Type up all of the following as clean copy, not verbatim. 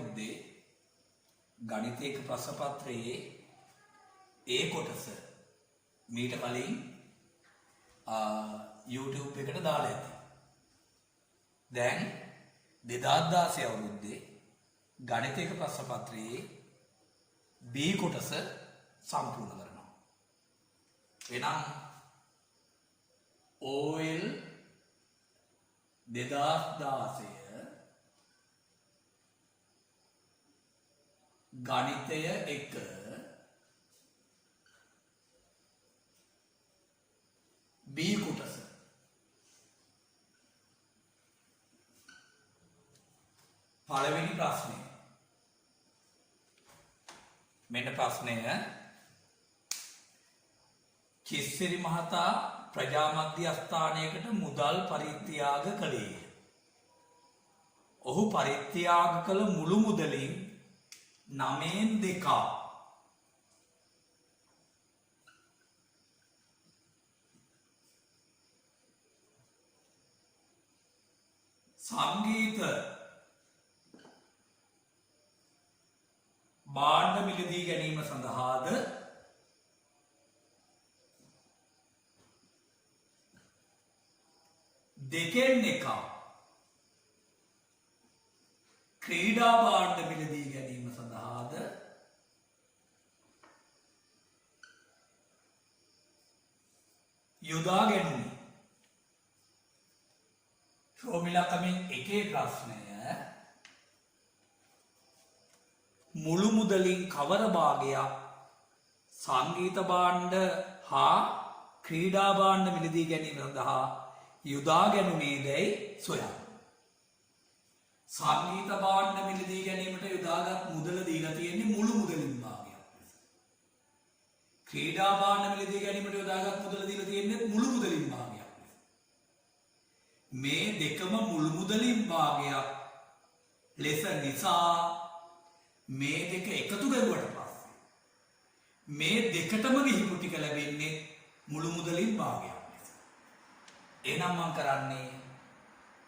අවුරුද්දේ ගණිතයක ප්‍රශ්න පත්‍රයේ ඒ කොටස මීට කලින් YouTube එකට දාලා ඇති. දැන් 2016 අවුරුද්දේ ගණිතයක ප්‍රශ්න පත්‍රයේ B කොටස සම්පූර්ණ කරනවා. එනම් OL 2016 ගණිතය 1 B කොටස පළවෙනි ප්‍රශ්නය. මෙන්න ප්‍රශ්නය. කිස්සිරි මහතා ප්‍රජා මධ්‍යස්ථානයකට මුදල් පරිත්‍යාග කළේය. ඔහු පරිත්‍යාග කළ මුළු මුදලින් 9/2 සංගීත භාණ්ඩ මිලදී ගැනීම සඳහාද දෙකෙන් එකක් ක්‍රීඩා භාණ්ඩ මිලදී ගැනීම සඳහාද යොදා ගැනුණි. ශෝමිලකමින් එකේ ප්‍රශ්නය මුළු මුදලින් කවර භාගයක් සංගීත භාණ්ඩ හා ක්‍රීඩා භාණ්ඩ මිලදී ගැනීම සඳහා යොදා ගැනුණේදැයි සොයන්න. සංගීත භාණ්ඩ මිලදී ගැනීමට යොදාගත් මුදල දීලා තියෙන්නේ මුළු මුදලින් භාගයක් ලෙස. ක්‍රීඩා භාණ්ඩ මිලදී ගැනීමට යොදාගත් මුදල දීලා තියෙන්නේ මුළු මුදලින් භාගයක් ලෙස. මේ දෙකම මුළු මුදලින් භාගයක් ලෙස නිසා මේ දෙක එකතු කරුවට පස්සේ මේ දෙකටම විහිළු ටික ලැබෙන්නේ මුළු මුදලින් භාගයක් ලෙස. එහෙනම් මම කරන්නේ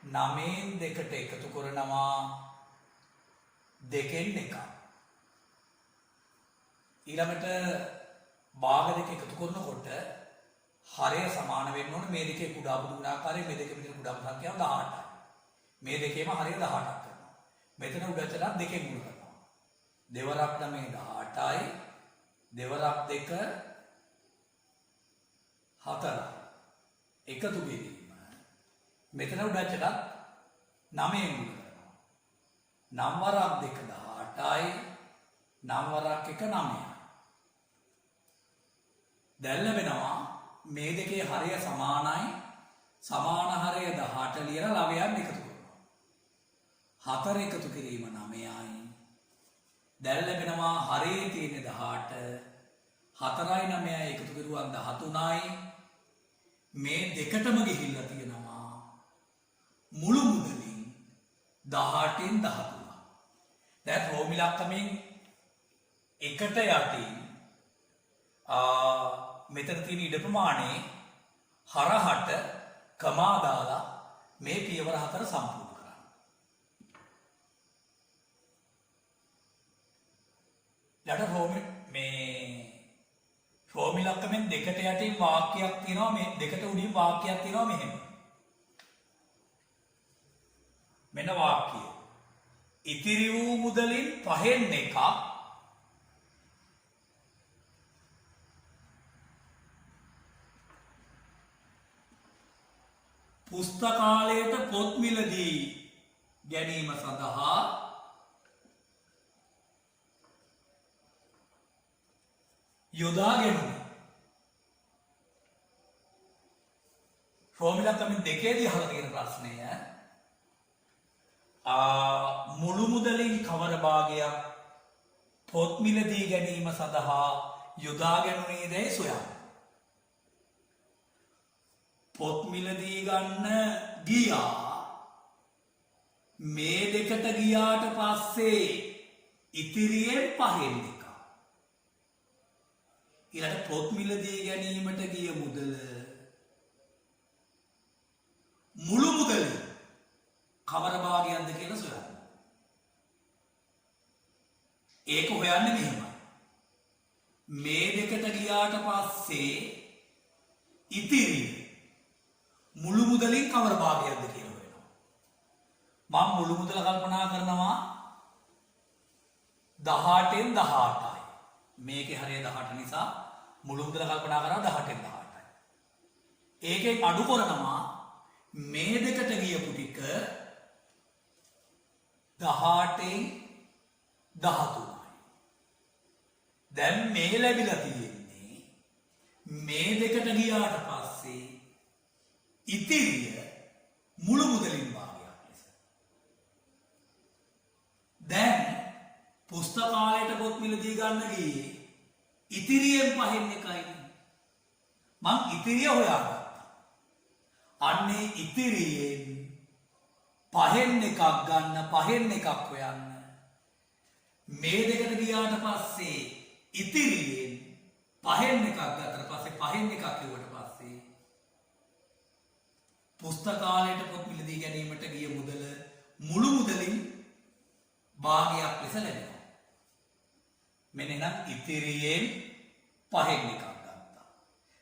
9/2ට එකතු කරනවා 2/1. ඊළඟට භාග දෙක එකතු කරනකොට හරය සමාන වෙන්න ඕනේ. මේ දෙකේ කුඩා බුදු ගුණාකාරය මේ දෙකේ විතර කුඩා සංඛ්‍යාව 18යි. මේ දෙකේම හරය 18ක් කරනවා. මෙතන උඩටලා දෙකෙන් ගුණ කරනවා. දෙවරක් 9 18යි. දෙවරක් 2 4යි. එකතු කිරීම. මෙතන උඩටට 9න් ගුණ කරනවා. 9 වරක් 2 18යි. 9 වරක් 1 9යි. දැන් ලැබෙනවා මේ දෙකේ හරය සමානයි. සමාන හරය 18 ලියලා ලවයන් එකතු කරනවා. 4 එකතු කිරීම 9යි. දැන් ලැබෙනවා හරයේ තියෙන 18 4යි 9යි එකතු කරුවා 13යි. මේ දෙකටම ගිහිල්ලා තියෙනවා මුළු මුදලින් 18න් 13. දැන් රෝමිලක්කමින් එකට යටින් මෙතන තියෙන ඉඩ ප්‍රමාණය හරහට කමා දාලා මේ පියවර 4 සම්පූර්ණ කරන්න. රෝමිලක්කමෙන් දෙකට යටින් වාක්‍යයක් තියෙනවා. මේ දෙකට උඩින් වාක්‍යයක් තියෙනවා මෙහෙම. මෙන්න වාක්‍යය. ඉතිරි වූ මුදලින් 5/1 පුස්තකාලයට පොත් මිලදී ගැනීම සඳහා යොදා ගැනුණි. ෆෝමිලක්කමින් දෙකේදී අහලා තියෙන ප්‍රශ්නය මුළු මුදලින් කවර භාගයක් පොත් මිලදී ගැනීම සඳහා යොදා ගැනුණේදැයි සොයන්න. පොත් මිලදී ගන්න ගියා. මේ දෙකට ගියාට පස්සේ ඉතිරියෙන් 5/1. ඊළඟට පොත් මිලදී ගැනීමට ගිය මුදල මුළු මුදල කවර භාගයක්ද කියලා සොයන්න. ඒක හොයන්නේ මෙහෙමයි. මේ දෙකට ගියාට පස්සේ ඉතිරි මුළු මුදලින් කවර භාගයක්ද කියලා හොයනවා. මම මුළු මුදල කල්පනා කරනවා 18න් 18යි. මේකේ හරිය 18 නිසා මුළු මුදල කල්පනා කරා 18න් 18යි. ඒකෙන් අඩු කරනවා මේ දෙකට ගියපු ටික 18න් 13යි. දැන් මේ ලැබිලා තියෙන්නේ මේ දෙකට ගියාට පස්සේ ඉතිරිය මුළු මුදලින් භාගයක් ලෙස. දැන් පුස්තකාලයට පොත් මිලදී ගන්න ගියේ ඉතිරියෙන් පහෙන් එකයි. මං ඉතිරිය හොයාගත්තා. අන්නේ ඉතිරියෙන් පහෙන් එකක් ගන්න, පහෙන් එකක් හොයන්න. මේ දෙකට ගියාට පස්සේ ඉතිරියෙන් පහෙන් එකක් ගත්තට පස්සේ පහෙන් එකක් කිව්වට පස්සේ පුස්තකාලයට පොත් මිලදී ගැනීමට ගිය මුදල මුළු මුදලින් භාගයක් ලෙස ලැබෙනවා. මෙන්න නම් ඉතිරියෙන් පහෙන් එකක් ගත්තා.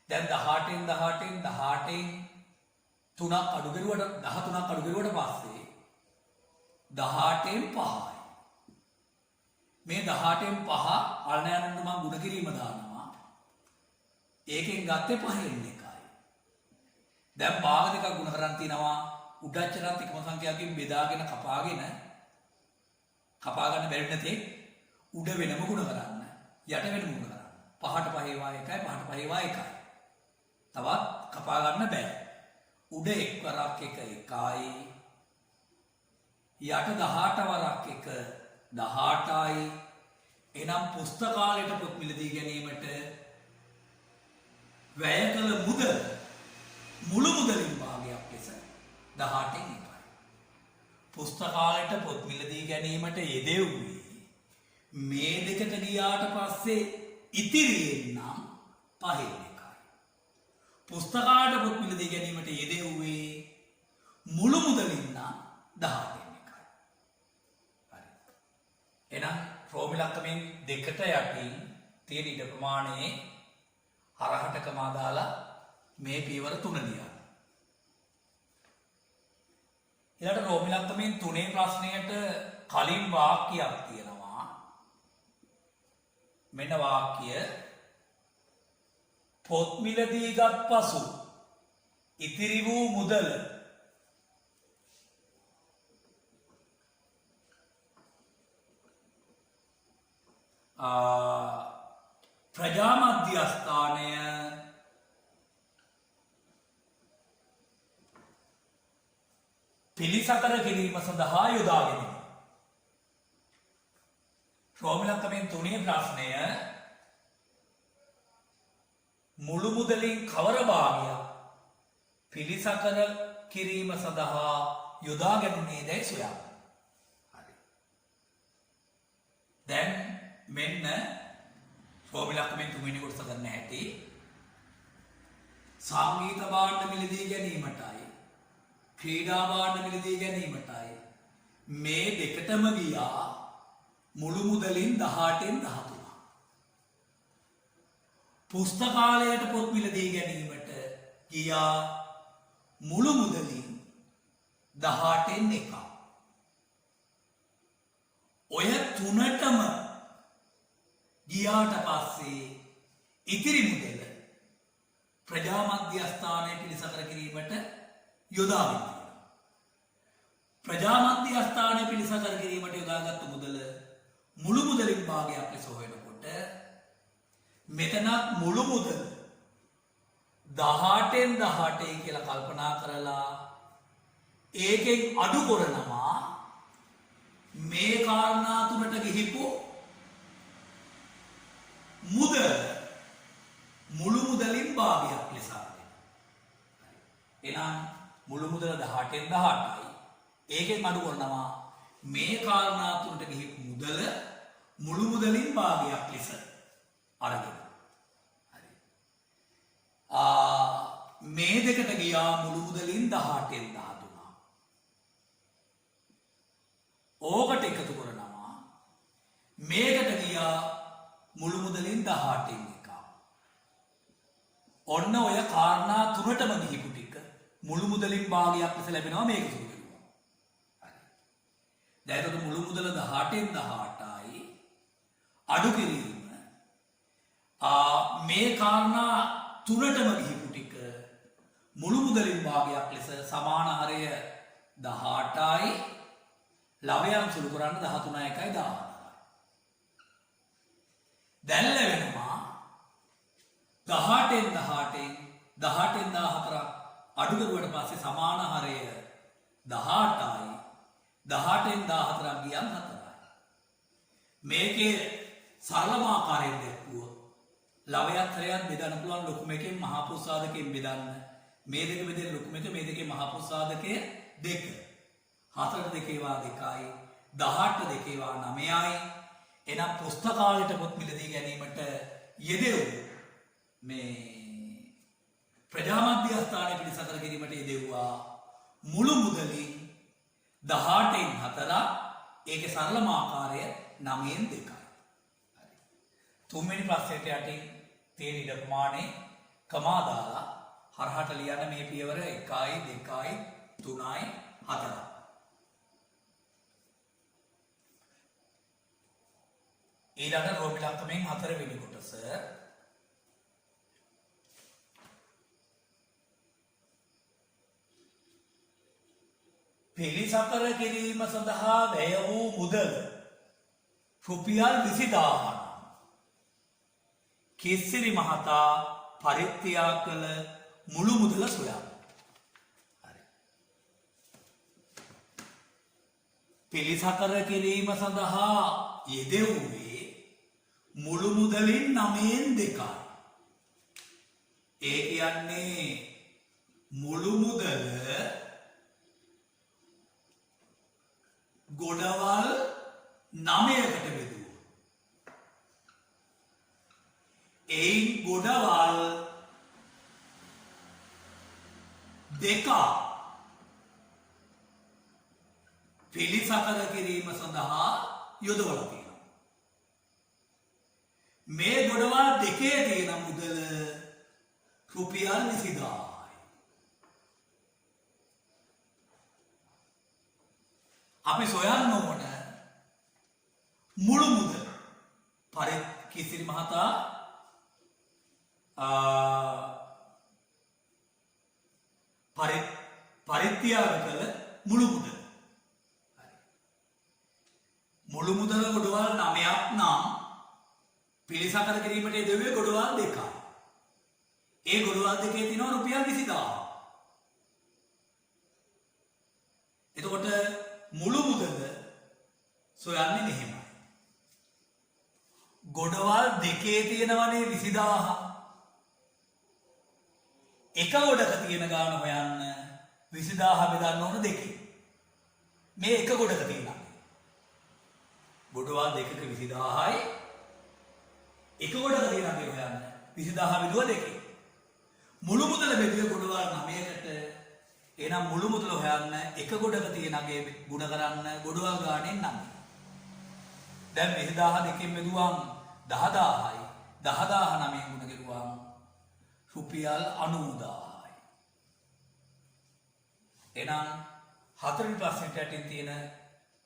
දැන් 18න් 18න් 18න් 3ක් අඩු කරුවට 13ක් අඩු කරුවට පස්සේ 18න් 5යි. මේ 18න් 5 අල්නයන්ට මම ගුණ කිරීම දානවා. ඒකෙන් ගත්තේ 5න් එකයි. දැන් භාග දෙකක් ගුණ කරන් තිනවා උඩච්චරත් එකම සංඛ්‍යාවකින් බෙදාගෙන කපා ගන්න බැරි නැතේ උඩ වෙනම ගුණ කරන්න. යට වෙනම ගුණ කරන්න. 5ට 5 වා 1යි 5ට 5 වා 1යි. තවත් කපා ගන්න බෑ. උඩ එක් වරක් එක 1යි. යට 18 වරක් එක 18යි. එනම් පුස්තකාලයට පොත් මිලදී ගැනීමට වැය කළ මුදල මුළු මුදලින් භාගයක් ලෙස 18න් 1යි. පුස්තකාලයට පොත් මිලදී ගැනීමට යෙදෙව්වේ මේ දෙකට ගියාට පස්සේ ඉතිරියෙන් නම් 5න් 1යි. පුස්තකාලයට පොත් මිලදී ගැනීමට යෙදෙව්වේ මුළු මුදලින් නම් 18න් 1යි. හරි. එහෙනම් රෝම ඉලක්කමෙන් දෙකට යටින් තියෙන ඉඩ ප්‍රමාණයේ හරහටකම දාලා මේ පියවර 3 ලියන්න. ඊළඟට රෝම ඉලක්කමෙන් 3 ප්‍රශ්නයට කලින් වාක්‍යයක් තියෙනවා. මෙන්න වාක්‍ය පොත් මිලදී ගත් පසු ඉතිරි වූ මුදල ප්‍රජා මධ්‍යස්ථානය පිළිසකර කිරීම සඳහා යොදා ගැනීම. රෝම ඉලක්කමෙන් 3 ප්‍රශ්නය මුළු මුදලින් කවර භාගයක් පිළිසකර කිරීම සඳහා යොදා ගැනීමේ දැයි සොයා. හරි. දැන් මෙන්න රෝම ඉලක්කමෙන් 3 වෙනි කොටස ගන්න හැටි. සංගීත භාණ්ඩ මිලදී ගැනීමටයි ක්‍රීඩා භාණ්ඩ මිලදී ගැනීමටයි මේ දෙකටම ගියා මුළු මුදලින් 18න් 13. පුස්තකාලයට පොත් මිලදී ගැනීමට ගියා මුළු මුදලින් 18න් 1. ඔය තුනටම ගියාට පස්සේ ඉතිරි මුදල ප්‍රජා මධ්‍යස්ථානය පිළිසකර කිරීමට යොදා ගන්නවා. ප්‍රජා මධ්‍යස්ථානය පිළිසකර කිරීමට යොදාගත් මුදල මුළු මුදලින් භාගයක් ලෙස හොයනකොට මෙතනත් මුළු මුදල 18න් 18යි කියලා කල්පනා කරලා ඒකෙන් අඩු කරනවා මේ කාරණා තුනට ගිහිපු මුදල මුළු මුදලින් භාගයක් ලෙස එහෙනම් මුළු මුදල 18න් 18යි. ඒකෙන් අඩු කරනවා මේ කාරණා තුනට ගිහිපු මුදල මුළු මුදලින් භාගයක් ලෙස අරගෙන. හරි. මේ දෙකට ගියා මුළු මුදලින් 18න් 13. ඕකට එකතු කරනවා මේකට ගියා මුළු මුදලින් 18න් එක. ඔන්න ඔය කාරණා තුනටම ගිහිපු ටික මුළු මුදලින් භාගයක් ලෙස ලැබෙනවා මේක සුළු වෙනවා. හරි. දැන් එතකොට මුළු මුදල 18න් 18යි අඩු කිරීම මේ කාරණා තුනටම ගිහිපු ටික මුළු මුදලින් භාගයක් ලෙස සමාන හරය 18යි ලවයන් සුළු කරන්න 13යි 1යි 14යි. දැන් ලැබෙනවා 18න් 18න් 14ක් අඩු කරුවට පස්සේ සමාන හරය 18යි 18න් 14ක් ගියන් 4යි. මේකේ සරලමාකාරයෙන් දැක්වුවොත් ලවයත් හරයත් බෙදන්න පුළුවන් ලොකුම එකෙන් මහා පුස්සාදකයෙන් බෙදන්න. මේ දෙක බෙදෙන ලොකුම එක මේ දෙකේ මහා පුස්සාදකය 2. 4ට දෙකේවා 2යි 18ට දෙකේවා 9යි. එනම් පුස්තකාලයට පොත් මිලදී ගැනීමට යෙදෙව් මේ ප්‍රජාමධ්‍යස්ථානය පිළිසකර කිරීමට යෙදෙව්වා මුළු මුදලින් 18න් 4ක් ඒකේ සරලමාකාරය 9න් 2යි. හරි. තුන්වෙනි ප්‍රශ්නයට යටින් තියෙන ඉඩ ප්‍රමාණය කමා දාලා හරහට ලියන්න මේ පියවර 1යි 2යි 3යි 4යි. ඊළඟ රෝමි ලක්ෂණයෙන් 4 වෙනි කොටස පිළිසකර කිරීම සඳහා වැය වූ මුදල රුපියල් 20000 කිසිරි මහතා පරිත්‍යාග කළ මුළු මුදල සොයා. හරි. පිළිසකර කිරීම සඳහා යෙදෙව්වේ මුළු මුදලින් 9න් 2යි. ඒ කියන්නේ මුළු මුදල ගොඩවල් 9කට බෙදුවා. එයින් ගොඩවල් 2 පිළිසකර කිරීම සඳහා යොදවලා තියෙනවා. මේ ගොඩවල් දෙකේ තියෙන මුදල රුපියල් 20000යි. අපි සොයන්න ඕන මුළු මුදල. කිසිරි මහතා පරිත්‍යාග කළ මුළු මුදල. මුළු මුදල ගොඩවල් 9ක් නම් පිළිසකර කිරීමට යෙදුවේ ගොඩවල් 2යි. ඒ ගොඩවල් දෙකේ තියෙනවා රුපියල් 20000. එතකොට මුළු මුදල සොයන්නේ මෙහෙමයි. ගොඩවල් දෙකේ තියෙනවනේ 20000. එක ගොඩක තියෙන ගාන හොයන්න 20000 බෙදන්න ඕන දෙකේ. මේ එක ගොඩක තියෙනවා. ගොඩවල් දෙකක 20000යි. එක ගොඩක තියෙනවා මේ හොයන්න 20000 බෙදුවා දෙකේ. මුළු මුදල බෙදුවේ ගොඩවල් 9කට. එහෙනම් මුළු මුදල හොයන්න එක ගොඩක තියෙනගේ ගුණ කරන්න ගොඩවල් ගානෙන් 9. දැන් 20000 දෙකෙන් බෙදුවම් 10000යි. 10000 9න් ගුණ කරුවම් රුපියල් 90000යි. එහෙනම් හතරවෙනි ප්‍රශ්නෙට යටින් තියෙන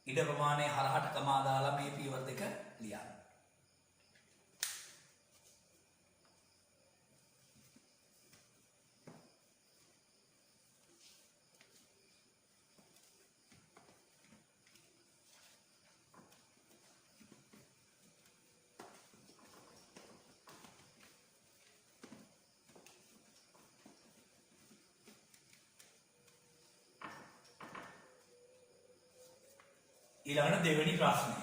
ඉඩ ප්‍රමාණය හරහට කමා දාලා මේ පියවර දෙක ලියන්න. ඊළඟට දෙවෙනි ප්‍රශ්නය.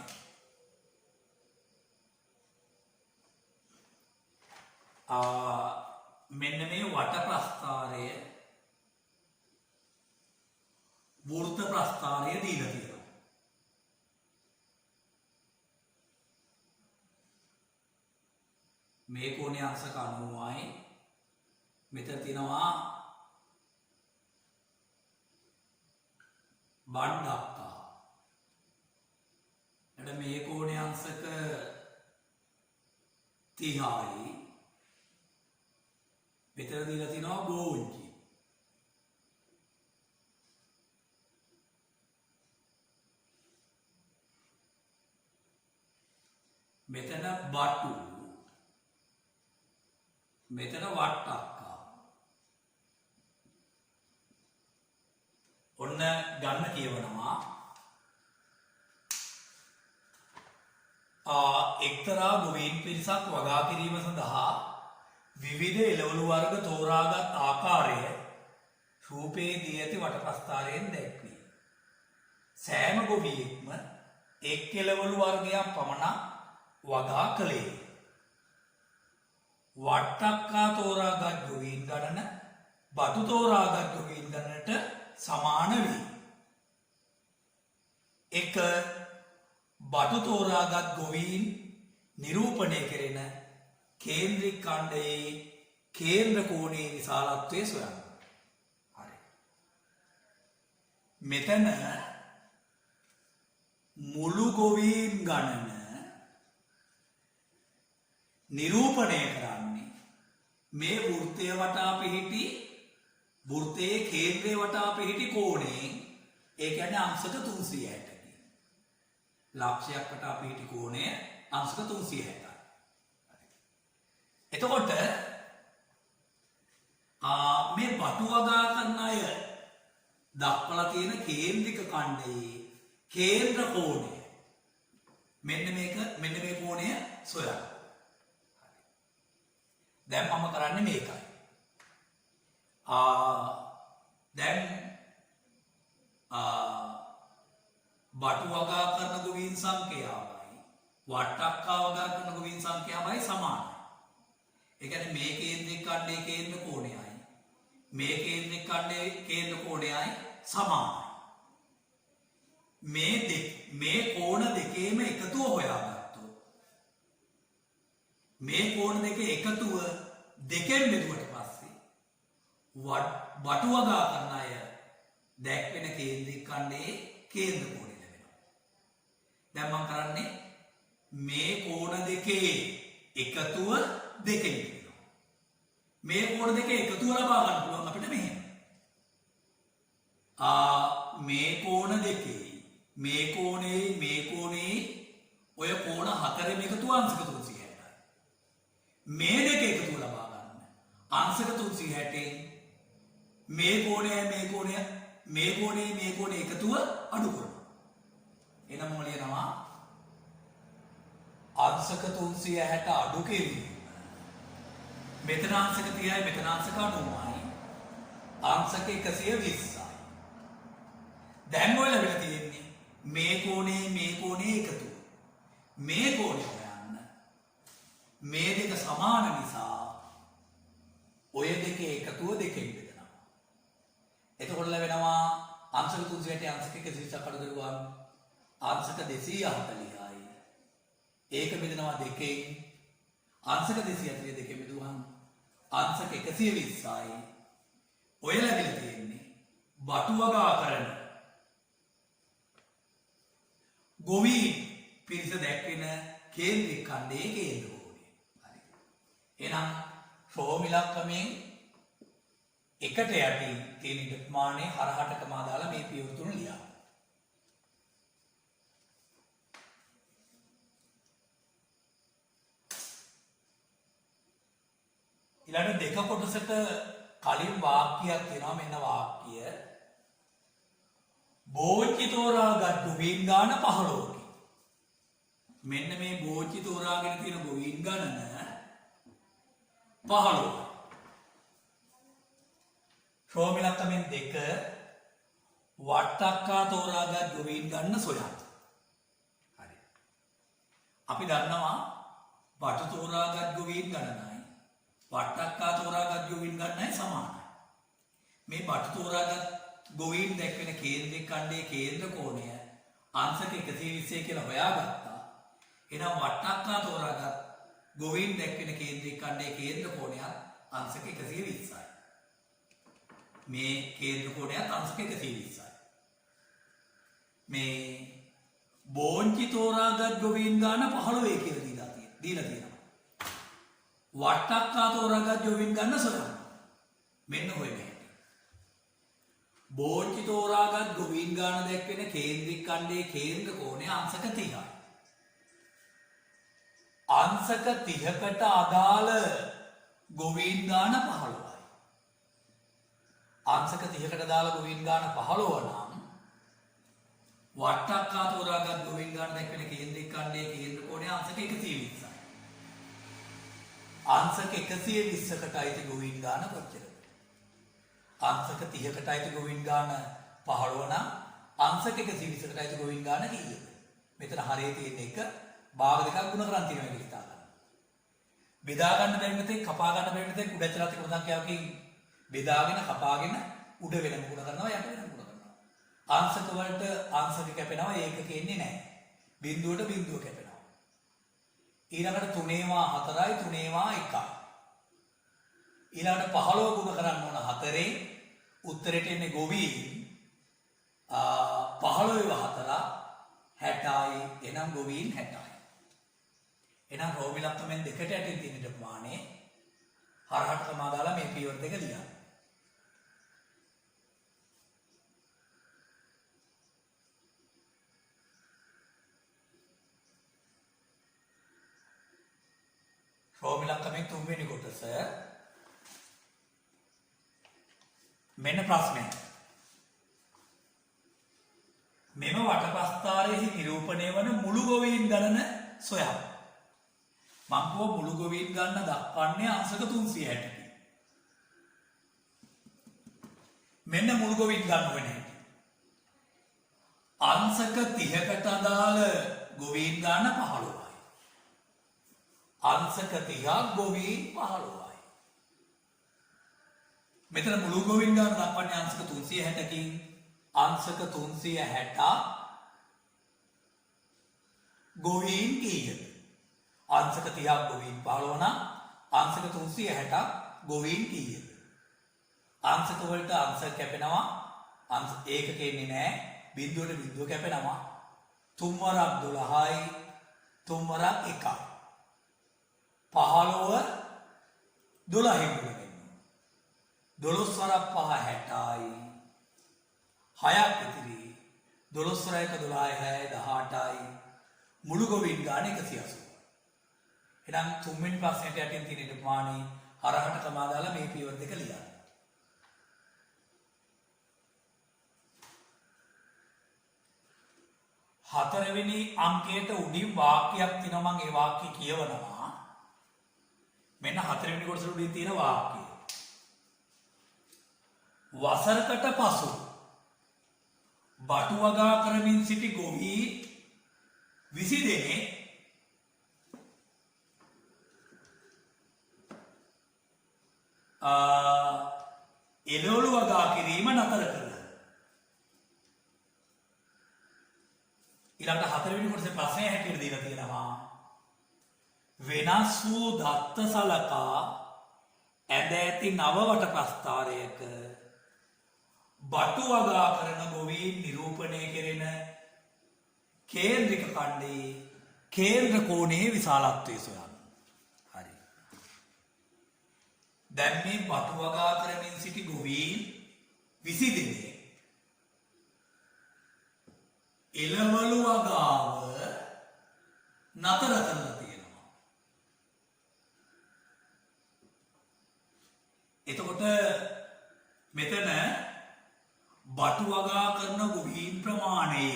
මෙන්න මේ වට ප්‍රස්ථාරය වෘත්ත ප්‍රස්ථාරය දීලා තියෙනවා. මේ කෝණයේ අංශක 90යි. මෙතන තියෙනවා බණ්ඩක්කා. මේ කෝණයේ අංශක 30යි. මෙතන දීලා තියෙනවා බෝංචි. මෙතන බටු. මෙතන වට්ටක්කා. ඔන්න ගන්න කියවනවා. එක්තරා ගොවීන් පිරිසක් වගා කිරීම සඳහා විවිධ එළවලු වර්ග තෝරාගත් ආකාරය රූපයේ දී ඇති වටපස්ථාරයෙන් දැක්වේ. සෑම ගොවියෙක්ම එක් එළවලු වර්ගයක් පමණක් වගා කළේ. වට්ටක්කා තෝරාගත් ගොවීන් ගණන බටු තෝරාගත් ගොවීන් ගණනට සමාන වේ. එක බටු තෝරාගත් ගොවීන් නිරූපණය කෙරෙන කේන්ද්‍රික ඛණ්ඩයේ කේන්ද්‍ර කෝණයේ විශාලත්වය සොයන්න. හරි. මෙතන මුළු ගොවීන් ගණන නිරූපණය කරන්නේ මේ වෘත්තය වටා පිහිටි වෘත්තයේ කේන්ද්‍රය වටා පිහිටි කෝණයෙන්. ඒ කියන්නේ අංශක 360. ලක්ෂයක් වටා පිහිටි කෝණය අංශක 360. එතකොට මේ බටු වගා කරන අය දක්වලා තියෙන කේන්ද්‍රික ඛණ්ඩයේ කේන්ද්‍ර කෝණය මෙන්න මේ කෝණය සොයන්න. දැන් මම කරන්නේ මේකයි. දැන් බටු වගා කරන ගොවීන් සංඛ්‍යාවයි වට්ටක්කා වගා කරන ගොවීන් සංඛ්‍යාවයි සමානයි. ඒ කියන්නේ මේ කේන්ද්‍රික ඛණ්ඩයේ කේන්ද්‍ර කෝණයයි මේ කේන්ද්‍රික ඛණ්ඩයේ කේන්ද්‍ර කෝණයයි සමානයි. මේ කෝණ දෙකේම එකතුව හොයාගත්තොත් මේ කෝණ දෙක එකතුව දෙකෙන් බෙදුවට පස්සේ බටු වගා කරන අය දැක්වෙන කේන්ද්‍රික ඛණ්ඩයේ කේන්ද්‍ර කෝණය ලැබෙනවා. දැන් මම කරන්නේ මේ කෝණ දෙකේ එකතුව දෙකෙන් බෙදෙනවා. මේ කෝණ දෙකේ එකතුව ලබා ගන්න පුළුවන් අපිට මෙහෙම. මේ කෝණ දෙකේ මේ කෝණේ ඔය කෝණ හතරෙම එකතුව අංශක 360යි. මේ දෙක එකතුව ලබා ගන්න අංශක 360න් මේ කෝණය එකතුව අඩු කරනවා. එහෙනම් මම ලියනවා අංශක 360 අඩු කිරීම. මෙතන අංශක 30යි මෙතන අංශක 90යි. අංශක 120යි. දැන් ඔය ලැබිලා තියෙන්නේ මේ කෝණේ එකතුව. මේ කෝණය හොයන්න මේ දෙක සමාන නිසා ඔය දෙකේ එකතුව දෙකෙන් බෙදනවා. එතකොට ලැබෙනවා අංශක 360 අංශක 120ක් අඩු කරුවාම අංශක 240යි. ඒක බෙදනවා දෙකෙන් අංශක 240 දෙකෙන් බෙදුවාම අංශක 120යි. ඔය ලැබිලා තියෙන්නේ බටු වගා කරන ගොවීන් පිරිස දැක්වෙන කේන්ද්‍රික ඛණ්ඩයේ කේන්ද්‍ර කෝණය. හරි. එහෙනම් ෆෝමියුලාක්‍රමයෙන් එකට යටින් තියෙන ප්‍රමාණය හරහටකම දාලා මේ පියවර තුන ලියන්න. ඊළඟ දෙක කොටසට කලින් වාක්‍යයක් තියෙනවා. මෙන්න වාක්‍ය බෝච්චි තෝරාගත් ගොවීන් ගාන 15කි. මෙන්න මේ බෝච්චි තෝරාගෙන තියෙන ගොවීන් ගණන 15. ෆෝමියුලාක්‍රමෙන් 2 වට්ටක්කා තෝරාගත් ගොවීන් ගණන සොයන්න. හරි. අපි දන්නවා බටු තෝරාගත් ගොවීන් ගණනයි වට්ටක්කා තෝරාගත් ගොවීන් ගණනයි සමානයි. මේ බටු තෝරාගත් ගොවීන් දැක්වෙන කේන්ද්‍රික ඛණ්ඩයේ කේන්ද්‍ර කෝණය අංශක 120 කියලා හොයාගත්තා. එහෙනම් වට්ටක්කා තෝරාගත් ගොවීන් දැක්වෙන කේන්ද්‍රික ඛණ්ඩයේ කේන්ද්‍ර කෝණයත් අංශක 120යි. මේ කේන්ද්‍ර කෝණයත් අංශක 120යි. මේ බෝංචි තෝරාගත් ගොවීන් ගාන 15 කියලා දීලා තියෙනවා. වට්ටක්කා තෝරාගත් ජොවින් ගන්න සොයන්න. මෙන්න හොයන හැටි. බෝච්චි තෝරාගත් ගොවින් ගාන දැක්වෙන කේන්ද්‍රික ඛණ්ඩයේ කේන්ද්‍ර කෝණය අංශක 30යි. අංශක 30කට අදාළ ගොවින් ගාන 15යි. අංශක 30කට අදාළ ගොවින් ගාන 15 නම් වට්ටක්කා තෝරාගත් ගොවින් ගාන දැක්වෙන කේන්ද්‍රික ඛණ්ඩයේ කේන්ද්‍ර කෝණය අංශක 120යි. අංශක 120කට අයිති ගොවින් ගාන කොච්චරද? අංශක 30කට අයිති ගොවින් ගාන 15 නම් අංශක 120කට අයිති ගොවින් ගාන කීයද? මෙතන හරිය තියෙන එක භාග දෙකක් ගුණ කරන් තියෙනවා කියලා හිතා ගන්න. බෙදා ගන්න බැරි නැතේ කපා ගන්න බැරි නැතේ උඩ ඇතුළත් එක සංඛ්‍යාවකින් බෙදාගෙන කපාගෙන උඩ වෙනම ගුණ කරනවා යට වෙනම ගුණ කරනවා. අංශක වලට අංශක කැපෙනවා ඒකක එන්නේ නැහැ. බිඳුවට බිඳුව කැපෙනවා. ඊළඟට 3වා 4යි 3වා 1යි. ඊළඟට 15 ගුණ කරන්න ඕන 4ෙන් උත්තරයට එන්නේ ගොවීන් 15 4 60යි. එනම් ගොවීන් 60යි. එනම් රෝමි ලක්ෂණෙන් දෙකට යටින් තියෙන ප්‍රමාණය හරහට තමා දාලා මේ පියවර දෙක ලියන්න. රෝමි ලක්ෂණෙන් තුන්වෙනි කොටස මෙන්න ප්‍රශ්නය. මෙම වටපස්ථාරයෙහි නිරූපණය වන මුළු ගොවීන් ගණන සොයන්න. මම කිව්වා මුළු ගොවීන් ගණන දක්වන්නේ අංශක 360යි. මෙන්න මුළු ගොවීන් ගණන වෙන්නේ. අංශක 30කට අදාළ ගොවීන් ගණන 15යි. අංශක 30ක් ගොවීන් 15යි. මෙතන මුළු ගොවීන් ගණන දක්වන්නේ අංශක 360කින්. අංශක 360 ගොවීන් කීයද? අංශක 30ක් ගොවීන් 15 නම් අංශක 360ක් ගොවීන් කීයද? අංශක වලට අංශක කැපෙනවා. අංශ ඒකක එන්නේ නැහැ. බිඳුවට බිඳුව කැපෙනවා. 3 වරක් 12යි 3 වරක් 1යි. 15 12න් ගුණ වෙනවා. 12 වරක් 5 60යි. 6ක් ඉතිරි 12 වර 1 12යි 18යි. මුළු ගොවීන් ගාන 180. එහෙනම් තුන්වෙනි ප්‍රශ්නයට යටින් තියෙන ප්‍රමාණය හරහට තමා දාලා මේ පියවර දෙක ලියන්න. හතරවෙනි අංකයට උඩින් වාක්‍යයක් තියෙනවා. මම ඒ වාක්‍ය කියවනවා. මෙන්න හතරවෙනි කොටස උඩින් තියෙන වාක්‍යය. වසරකට පසු බටු වගා කරමින් සිටි ගොවී 20 දෙනෙක් එළවලු වගා කිරීම නතර කළා. ඊළඟට හතරවෙනි කොටසේ ප්‍රශ්නය හැටියට දීලා තියෙනවා. වෙනස් වූ දත්ත සලකා ඇඳ ඇති නව වට ප්‍රස්ථාරයක බටු වගා කරන ගොවීන් නිරූපණය කෙරෙන කේන්ද්‍රික ඛණ්ඩයේ කේන්ද්‍ර කෝණයේ විශාලත්වය සොයන්න. හරි. දැන් මේ බටු වගා කරමින් සිටි ගොවීන් 20 දෙනෙක් එළවලු වගාව නතර කරලා තියෙනවා. එතකොට මෙතන බටු වගා කරන ගොවීන් ප්‍රමාණය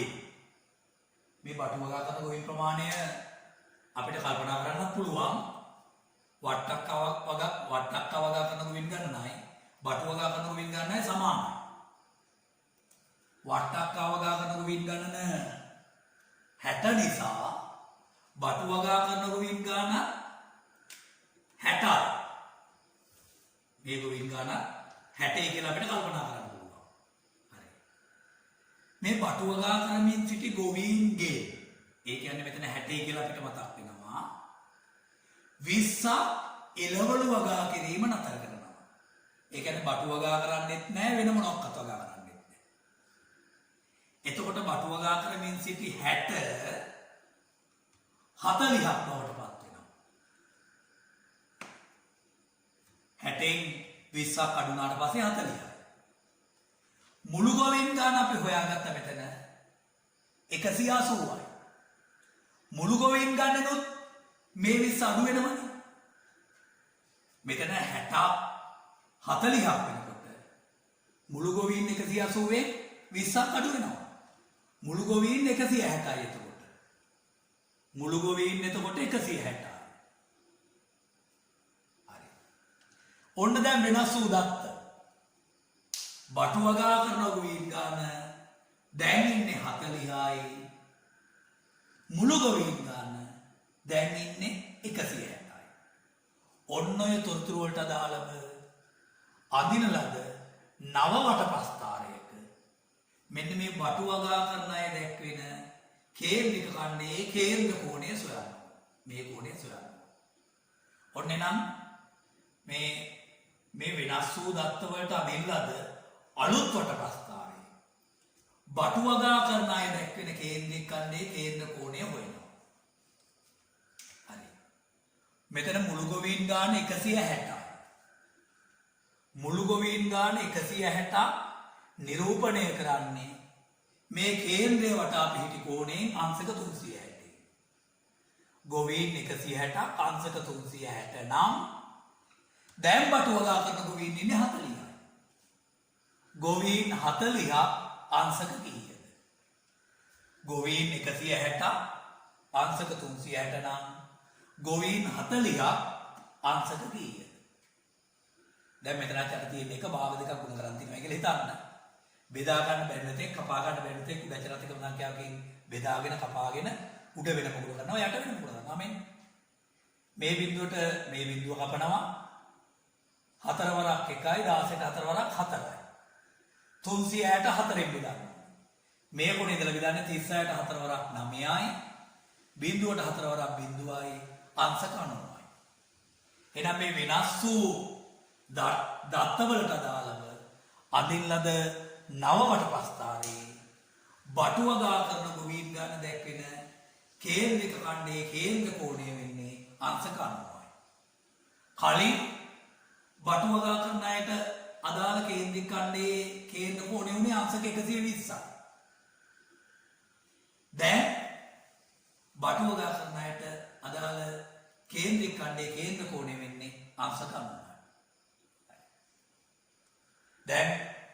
මේ බටු වගා කරන ගොවීන් ප්‍රමාණය අපිට කල්පනා කරන්න පුළුවන්. වට්ටක්කා වගා කරන ගොවීන් ගණනයි බටු වගා කරන ගොවීන් ගණනයි සමානයි. වට්ටක්කා වගා කරන ගොවීන් ගණන 60 නිසා බටු වගා කරන ගොවීන් ගණන 60යි. මේ ගොවීන් ගණන 60 කියලා අපිට කල්පනා කරන්න පුළුවන්. හරි. මේ බටු වගා කරමින් සිටි ගොවීන්ගේ ඒ කියන්නේ මෙතන 60 කියලා අපිට මතක් වෙනවා. 20 එළවලු වගා කිරීම නතර කරනවා. ඒ කියන්නේ බටු වගා කරන්නෙත් නැහැ වෙන මොනක්වත් වගා කරන්නෙත් නැහැ. එතකොට බටු වගා කරමින් සිටි 60 40ක් බවට පත් වෙනවා. 20ක් අඩු වුණාට පස්සේ 40යි. මුළු ගොවීන් ගාන අපි හොයාගත්ත මෙතන 180යි. මුළු ගොවීන් ගන්නනොත් මේ 20 අඩු වෙනවනේ. මෙතන 40ක් වෙනකොට මුළු ගොවීන් 180ෙන් 20ක් අඩු වෙනවා. මුළු ගොවීන් 160යි එතකොට. මුළු ගොවීන් එතකොට 160යි. හරි. ඔන්න දැන් වෙනස් වූ දත්ත. බටු වගා කරන ගොවීන් ගාන දැන් ඉන්නේ 40යි. මුළු ගොවීන් ගාන දැන් ඉන්නේ 160යි. ඔන්න ඔය තොරතුරු වලට අදාළව අදින ලද නව වට ප්‍රස්ථාරයක මෙන්න මේ බටු වගා කරන අය දැක්වෙන කේන්ද්‍රික ඛණ්ඩයේ කේන්ද්‍ර කෝණය සොයන්න. මේ කෝණය සොයන්න. ඔන්න නම් මේ වෙනස් වූ දත්ත වලට අදින ලද අලුත් වට ප්‍රස්ථාරය බටු වගා කරන අය දැක්වෙන කේන්ද්‍රික ඛණ්ඩයේ කේන්ද්‍ර කෝණය හොයනවා. හරි. මෙතන මුළු ගොවීන් ගාන 160යි. මුළු ගොවීන් ගාන 160 නිරූපණය කරන්නේ මේ කේන්ද්‍රය වටා පිහිටි කෝණයෙන් අංශක 360. ගොවීන් 160 අංශක 360 නම් දැන් බටු වගා කරන ගොවීන් ඉන්නේ 40යි. ගොවීන් 40ක් අංශක කීයද? ගොවීන් 160 අංශක 360 නම් ගොවීන් 40ක් අංශක කීයද? දැන් මෙතන අතට තියෙන එක භාග දෙකක් ගුණ කරන් තියෙනවා කියලා හිතන්න. බෙදා ගන්න බැරි නැතේ කපා ගන්න බැරි නැතේ උඩචරතික සංඛ්‍යාවකින් බෙදාගෙන කපාගෙන උඩ වෙන මොකද කරනවා යට වෙන මොකද කරනවා මෙන්න මේ බිඳුවට මේ බිඳුව කපනවා 4 වරක් 1යි 16ට 4 වරක් 4යි 360ට 4ෙන් බෙදන්න. මේ කොනේ ඉඳලා බෙදන්නේ 36ට 4 වරක් 9යි බිඳුවට 4 වරක් බිඳුවයි අංශක 90යි. එහෙනම් මේ වෙනස් වූ දත්තවලට අදාළව අදින් ලද නව වට ප්‍රස්ථාරයේ බටු වගා කරන ගොවීන් ගාන දැක්වෙන කේන්ද්‍රික ඛණ්ඩයේ කේන්ද්‍ර කෝණය වෙන්නේ අංශක 90යි. කලින් බටු වගා කරන අයට අදාළ කේන්ද්‍රික ඛණ්ඩයේ කේන්ද්‍ර කෝණය උනේ අංශක 120යි. දැන් බටු වගා කරන අයට අදාළ කේන්ද්‍රික ඛණ්ඩයේ කේන්ද්‍ර කෝණය වෙන්නේ අංශක 90යි. දැන්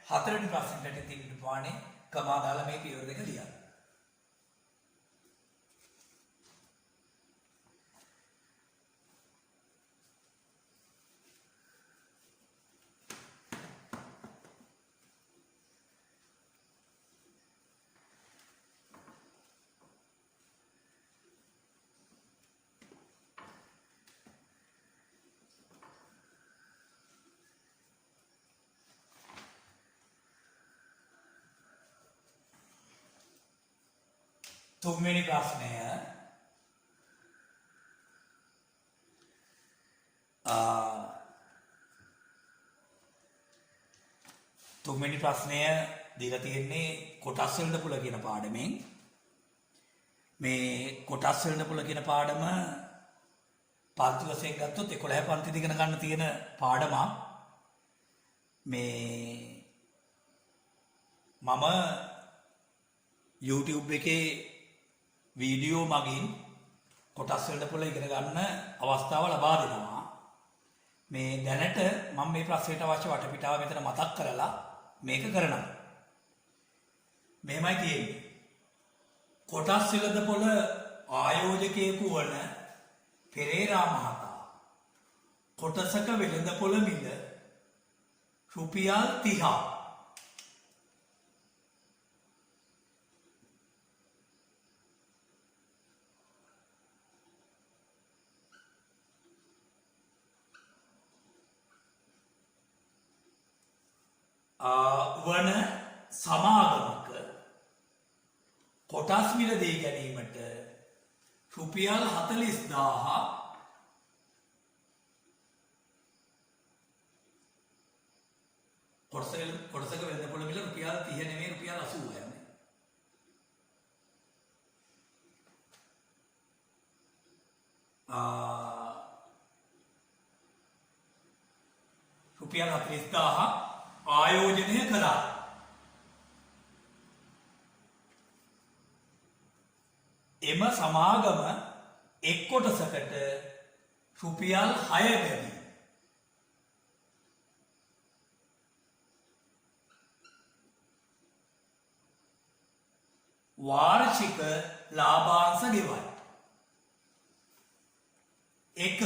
හතරවෙනි ප්‍රශ්නෙට තියෙන ප්‍රමාණය කමා දාලා මේ පියවර දෙක ලියන්න. තුන්වෙනි ප්‍රශ්නය තුන්වෙනි ප්‍රශ්නය දීලා තියෙන්නේ කොටස් වෙළඳ පොළ කියන පාඩමෙන්. මේ කොටස් වෙළඳ පොළ කියන පාඩම පන්ති වශයෙන් ගත්තොත් 11 පන්ති දිගන ගන්න තියෙන පාඩමක්. මේ මම YouTube එකේ වීඩියෝ මගින් කොටස් වෙළඳ පොළ ඉගෙන ගන්න අවස්ථාව ලබා දෙනවා. මේ දැනට මම මේ ප්‍රශ්නයට අවශ්‍ය වටපිටාව මෙතන මතක් කරලා මේක කරනවා. මෙහෙමයි තියෙන්නේ. කොටස් වෙළඳ පොළ ආයෝජකයෙකු වන පෙරේරා මහතා කොටසක වෙළඳ පොළ මිල රුපියල් 30ක් වන සමාගමක කොටස් මිල දී ගැනීමට රුපියල් 40000 කොටසක වෙළඳ පොළ මිල රුපියල් 30 නෙමෙයි රුපියල් 80 යන්නේ. රුපියල් 40000 ආයෝජනය කළා. එම සමාගම එක් කොටසකට රුපියල් 6 බැගින් වාර්ෂික ලාභාංශ ගෙවයි. එක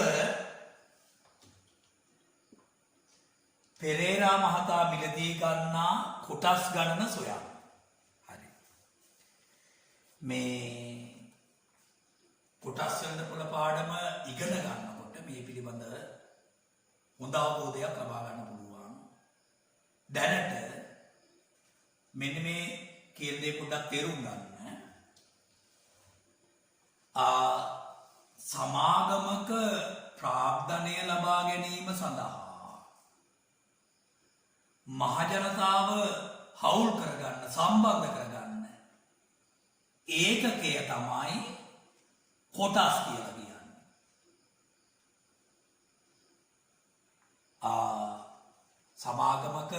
පෙරේරා මහතා මිලදී ගන්නා කොටස් ගණන සොයන්න. හරි. මේ කොටස් වෙළඳපොළ පාඩම ඉගෙන ගන්නකොට මේ පිළිබඳව හොඳ අවබෝධයක් ලබා ගන්න පුළුවන්. දැනට මෙන්න මේ කියන දේ පොඩ්ඩක් තේරුම් ගන්න. සමාගමක ප්‍රාග්ධනය ලබා ගැනීම සඳහා මහජනතාව හවුල් කරගන්න සම්බන්ධ කරගන්න ඒකකය තමයි කොටස් කියලා කියන්නේ. සමාගමක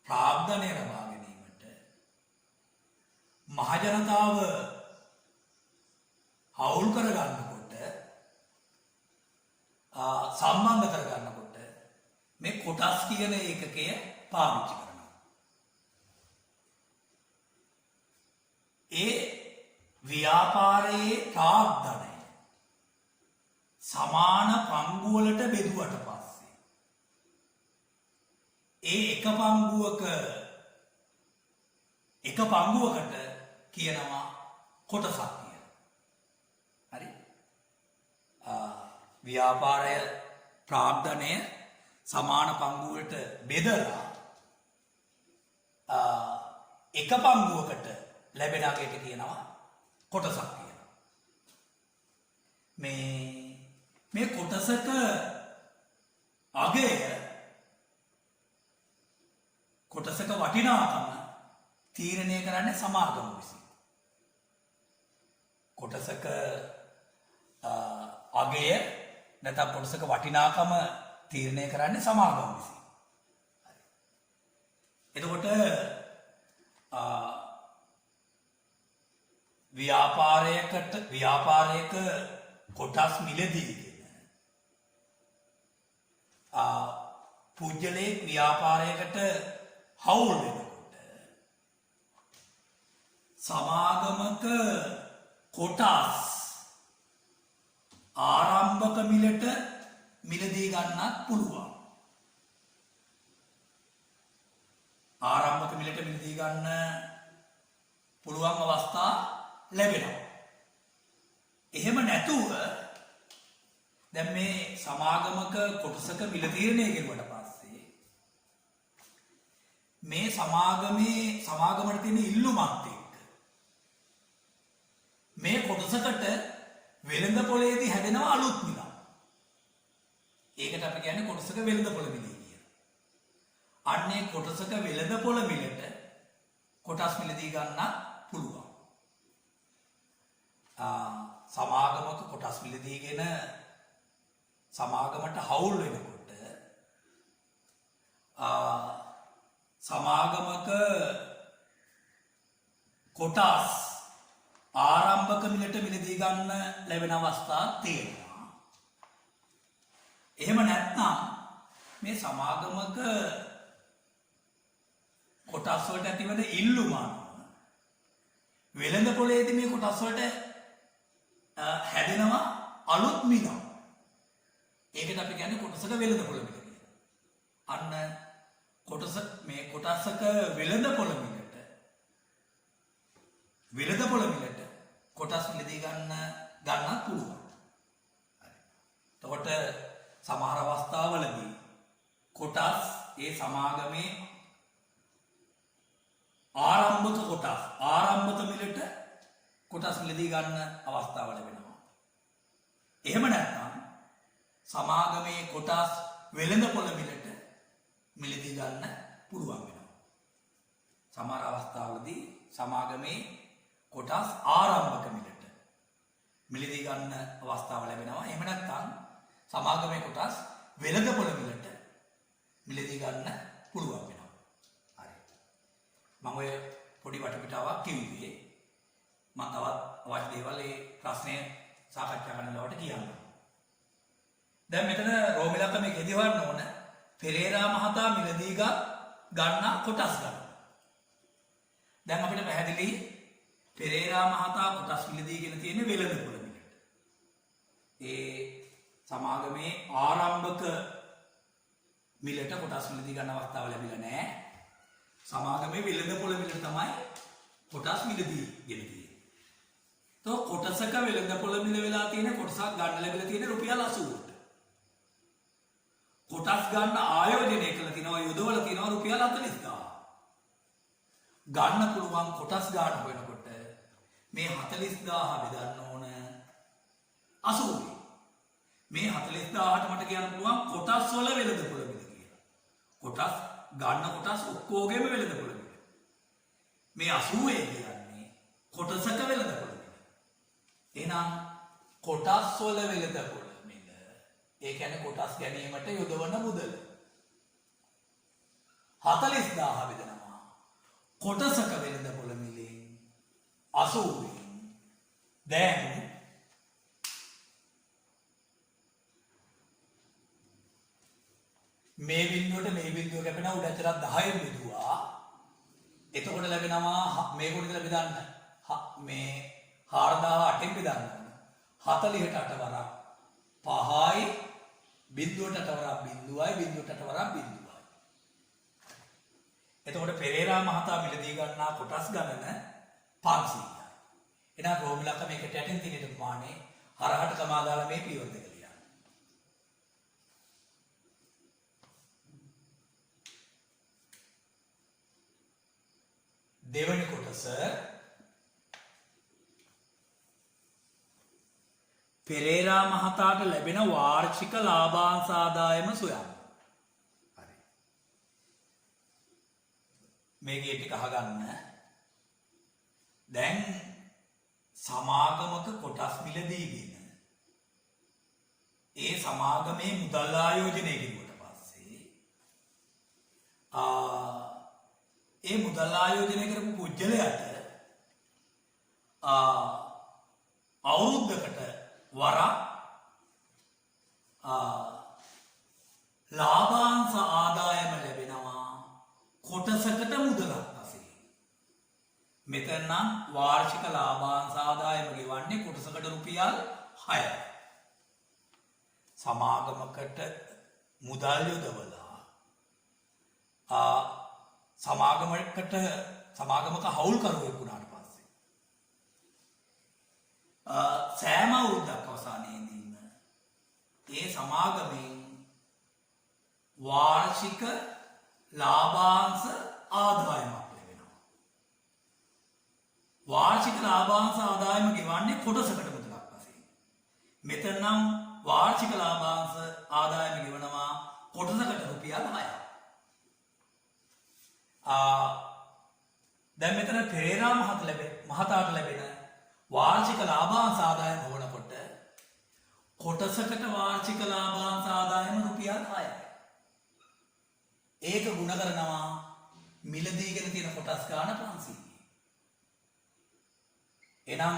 ප්‍රාග්ධනය ලබා ගැනීමට මහජනතාව හවුල් කරගන්නකොට සම්බන්ධ කරගන්නකොට මේ කොටස් කියන ඒකකය පාවිච්චි කරනවා. ඒ ව්‍යාපාරයේ ප්‍රාග්ධනය සමාන පංගුවලට බෙදුවට පස්සේ ඒ එක පංගුවකට කියනවා කොටසක් කියලා. හරි. ව්‍යාපාරය ප්‍රාග්ධනය සමාන පංගුවලට බෙදලා එක පංගුවකට ලැබෙන අගයට කියනවා කොටසක් කියලා. මේ කොටසක අගය කොටසක වටිනාකම තීරණය කරන්නේ සමාගම විසින්. කොටසක අගය නැත්නම් කොටසක වටිනාකම තීරණය කරන්නේ සමාගම විසින්. එතකොට ව්‍යාපාරයක කොටස් මිලදීගෙන පුජ්‍යලේ ව්‍යාපාරයකට හවුල් වෙනකොට සමාගමක කොටස් ආරම්භක මිලට මිලදී ගන්නත් පුළුවන්. ආරම්භක මිලට මිලදී ගන්න පුළුවන් අවස්ථා ලැබෙනවා. එහෙම නැතුව දැන් මේ සමාගමක කොටසක මිල තීරණය කෙරුවට පස්සේ මේ සමාගමට තියෙන ඉල්ලුමත් එක්ක මේ කොටසකට වෙළඳපොළේදී හැදෙනවා අලුත් මිල. ඒකට අපි කියන්නේ කොටසක වෙළඳපොළ මිල කියලා. අන්නේ කොටසක වෙළඳපොළ මිලට කොටස් මිලදී ගන්න පුළුවන්. සමාගමක කොටස් මිලදීගෙන සමාගමට හවුල් වෙනකොට සමාගමක කොටස් ආරම්භක මිලට මිලදී ගන්න ලැබෙන අවස්ථා තියෙනවා. එහෙම නැත්නම් මේ සමාගමක කොටස් වලට ඇතිවන ඉල්ලුම වෙළඳපොළේදී මේ කොටස් වලට හැදෙනවා අලුත් මිල. ඒකට අපි කියන්නේ කොටසක වෙළඳපොළ මිල කියලා. අන්න මේ කොටසක වෙළඳපොළ මිලට කොටස් මිලදී ගන්නත් පුළුවන්. එතකොට සමහර අවස්ථාවලදී කොටස් ඒ සමාගමේ ආරම්භක මිලට කොටස් මිලදී ගන්න අවස්ථාව ලැබෙනවා. එහෙම නැත්නම් සමාගමේ කොටස් වෙළඳපොළ මිලට මිලදී ගන්න පුළුවන් වෙනවා. සමහර අවස්ථාවලදී සමාගමේ කොටස් ආරම්භක මිලට මිලදී ගන්න අවස්ථාව ලැබෙනවා. එහෙම නැත්නම් සමාගමේ කොටස් වෙළඳපොළ මිලට මිලදී ගන්න පුළුවන් වෙනවා. හරි. මම ඔය පොඩි වටපිටාවක් කිව්වේ. මම තවත් අවශ්‍ය දේවල් ඒ ප්‍රශ්නේ සාකච්ඡා කරන ලවට කියන්නම්. දැන් මෙතන රෝමිලක මේකෙදි හොයන්න ඕන පෙරේරා මහතා මිලදී ගන්න කොටස් ගන්න. දැන් අපිට පැහැදිලි පෙරේරා මහතා කොටස් මිලදීගෙන තියෙන වෙළඳපොළ මිලට. ඒ සමාගමේ ආරම්භක මිලට කොටස් මිලදී ගන්න අවස්ථාව ලැබිලා නැහැ. සමාගමේ වෙළඳපොළ මිලට තමයි කොටස් මිලදී ගෙන තියෙන්නේ. તો කොටසක වෙළඳපොළ මිල වෙලා තියෙන කොටසක් ගන්න ලැබිලා තියෙන රුපියල් 80ට. කොටස් ගන්න ආයෝජනය කළ තිනවා යොදවල තිනවා රුපියල් 40000. ගන්න පුළුවන් කොටස් ගන්න වෙනකොට මේ 40000 බෙදන්න ඕන 80. මේ 40000ට මට කියන්න පුළුවන් කොටස් වල වෙළඳපොළ මිල කියලා. කොටස් ගන්න කොටස් ඔක්කොගෙම වෙළඳපොළ මිල. මේ 80 කියන්නේ කොටසක වෙළඳපොළ මිල. එහෙනම් කොටස් වල වෙළඳපොළ ඒ කියන්නේ කොටස් ගැනීමට යොදවන මුදල 40000 බෙදනවා කොටසක වෙළඳපොළ මිලෙන් 80 දැන් මේ බිඳුවට මේ බිඳුව කැපෙන උඩචරක් 10න් බෙදුවා එතකොට ලැබෙනවා මේ කොට කියලා බෙදන්න මේ 4008න් බෙදන්න 40ට 8 වරක් 5යි බිඳුවට වරක් බිඳුවයි බිඳුවට වරක් බිඳුවයි. එතකොට පෙරේරා මහතා මිලදී ගන්නා කොටස් ගණන 500යි. එහෙනම් රෝමිලක මේකට යටින් තියෙන ප්‍රමාණය හරහට කමා දාලා මේ පියවර දෙක ලියන්න. දෙවෙනි කොටස පෙරේරා මහතාට ලැබෙන වාර්ෂික ලාභාංශ ආදායම සොයන්න. හරි. මේකේ ටික අහගන්න. දැන් සමාගමක කොටස් මිලදීගෙන ඒ සමාගමේ මුදල් ආයෝජනය කිව්වට පස්සේ ඒ මුදල් ආයෝජනය කරපු පුජ්‍යලයට අවුරුද්දකට වරක් ලාභාංශ ආදායම ලැබෙනවා කොටසකට මුදලක් වශයෙන්. මෙතන නම් වාර්ෂික ලාභාංශ ආදායම ගෙවන්නේ කොටසකට රුපියල් 6යි. සමාගමකට මුදල් යොදවලා සමාගමක හවුල්කරුවෙක් වුණාට පස්සේ සෑම අවුරුද්දක් අවසානයේදීම ඒ සමාගමෙන් වාර්ෂික ලාභාංශ ආදායමක් ලැබෙනවා. වාර්ෂික ලාභාංශ ආදායම ගෙවන්නේ කොටසකට මුදලක් වශයෙන්. මෙතන නම් වාර්ෂික ලාභාංශ ආදායම ගෙවනවා කොටසකට රුපියල් 6ක්. දැන් මෙතන පෙරේරා මහතාට ලැබෙන වාර්ෂික ලාභාංශ ආදායම වුණකොට කොටසකට වාර්ෂික ලාභාංශ ආදායම රුපියල් 6යි. ඒක ගුණ කරනවා මිලදීගෙන තියෙන කොටස් ගන්න 500යි. එනම්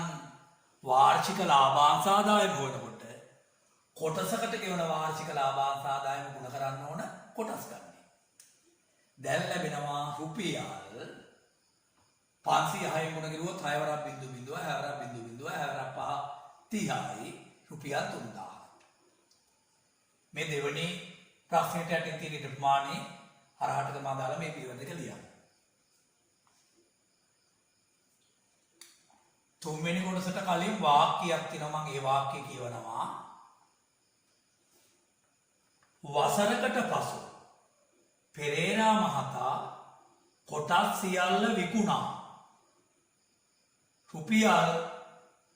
වාර්ෂික ලාභාංශ ආදායම වුණකොට කොටසකට ගෙවන වාර්ෂික ලාභාංශ ආදායම ගුණ කරන්න ඕන කොටස් ගන්න. දැන් ලැබෙනවා රුපියල් 506 ගුණ කරුවොත් 6 වරක් 0.0 6 වරක් 0.0 6 වරක් 5 30යි රුපියල් 3000. මේ දෙවෙනි ප්‍රශ්නෙට යටින් තියෙන ප්‍රමාණය හරහට ගමා දාලා මේ පියවර දෙක ලියන්න. තුන්වෙනි කොටසට කලින් වාක්‍යයක් තියෙනවා මම ඒ වාක්‍යය කියවනවා. වසරකට පසු පෙරේරා මහතා කොටස් සියල්ල විකුණා රුපියල්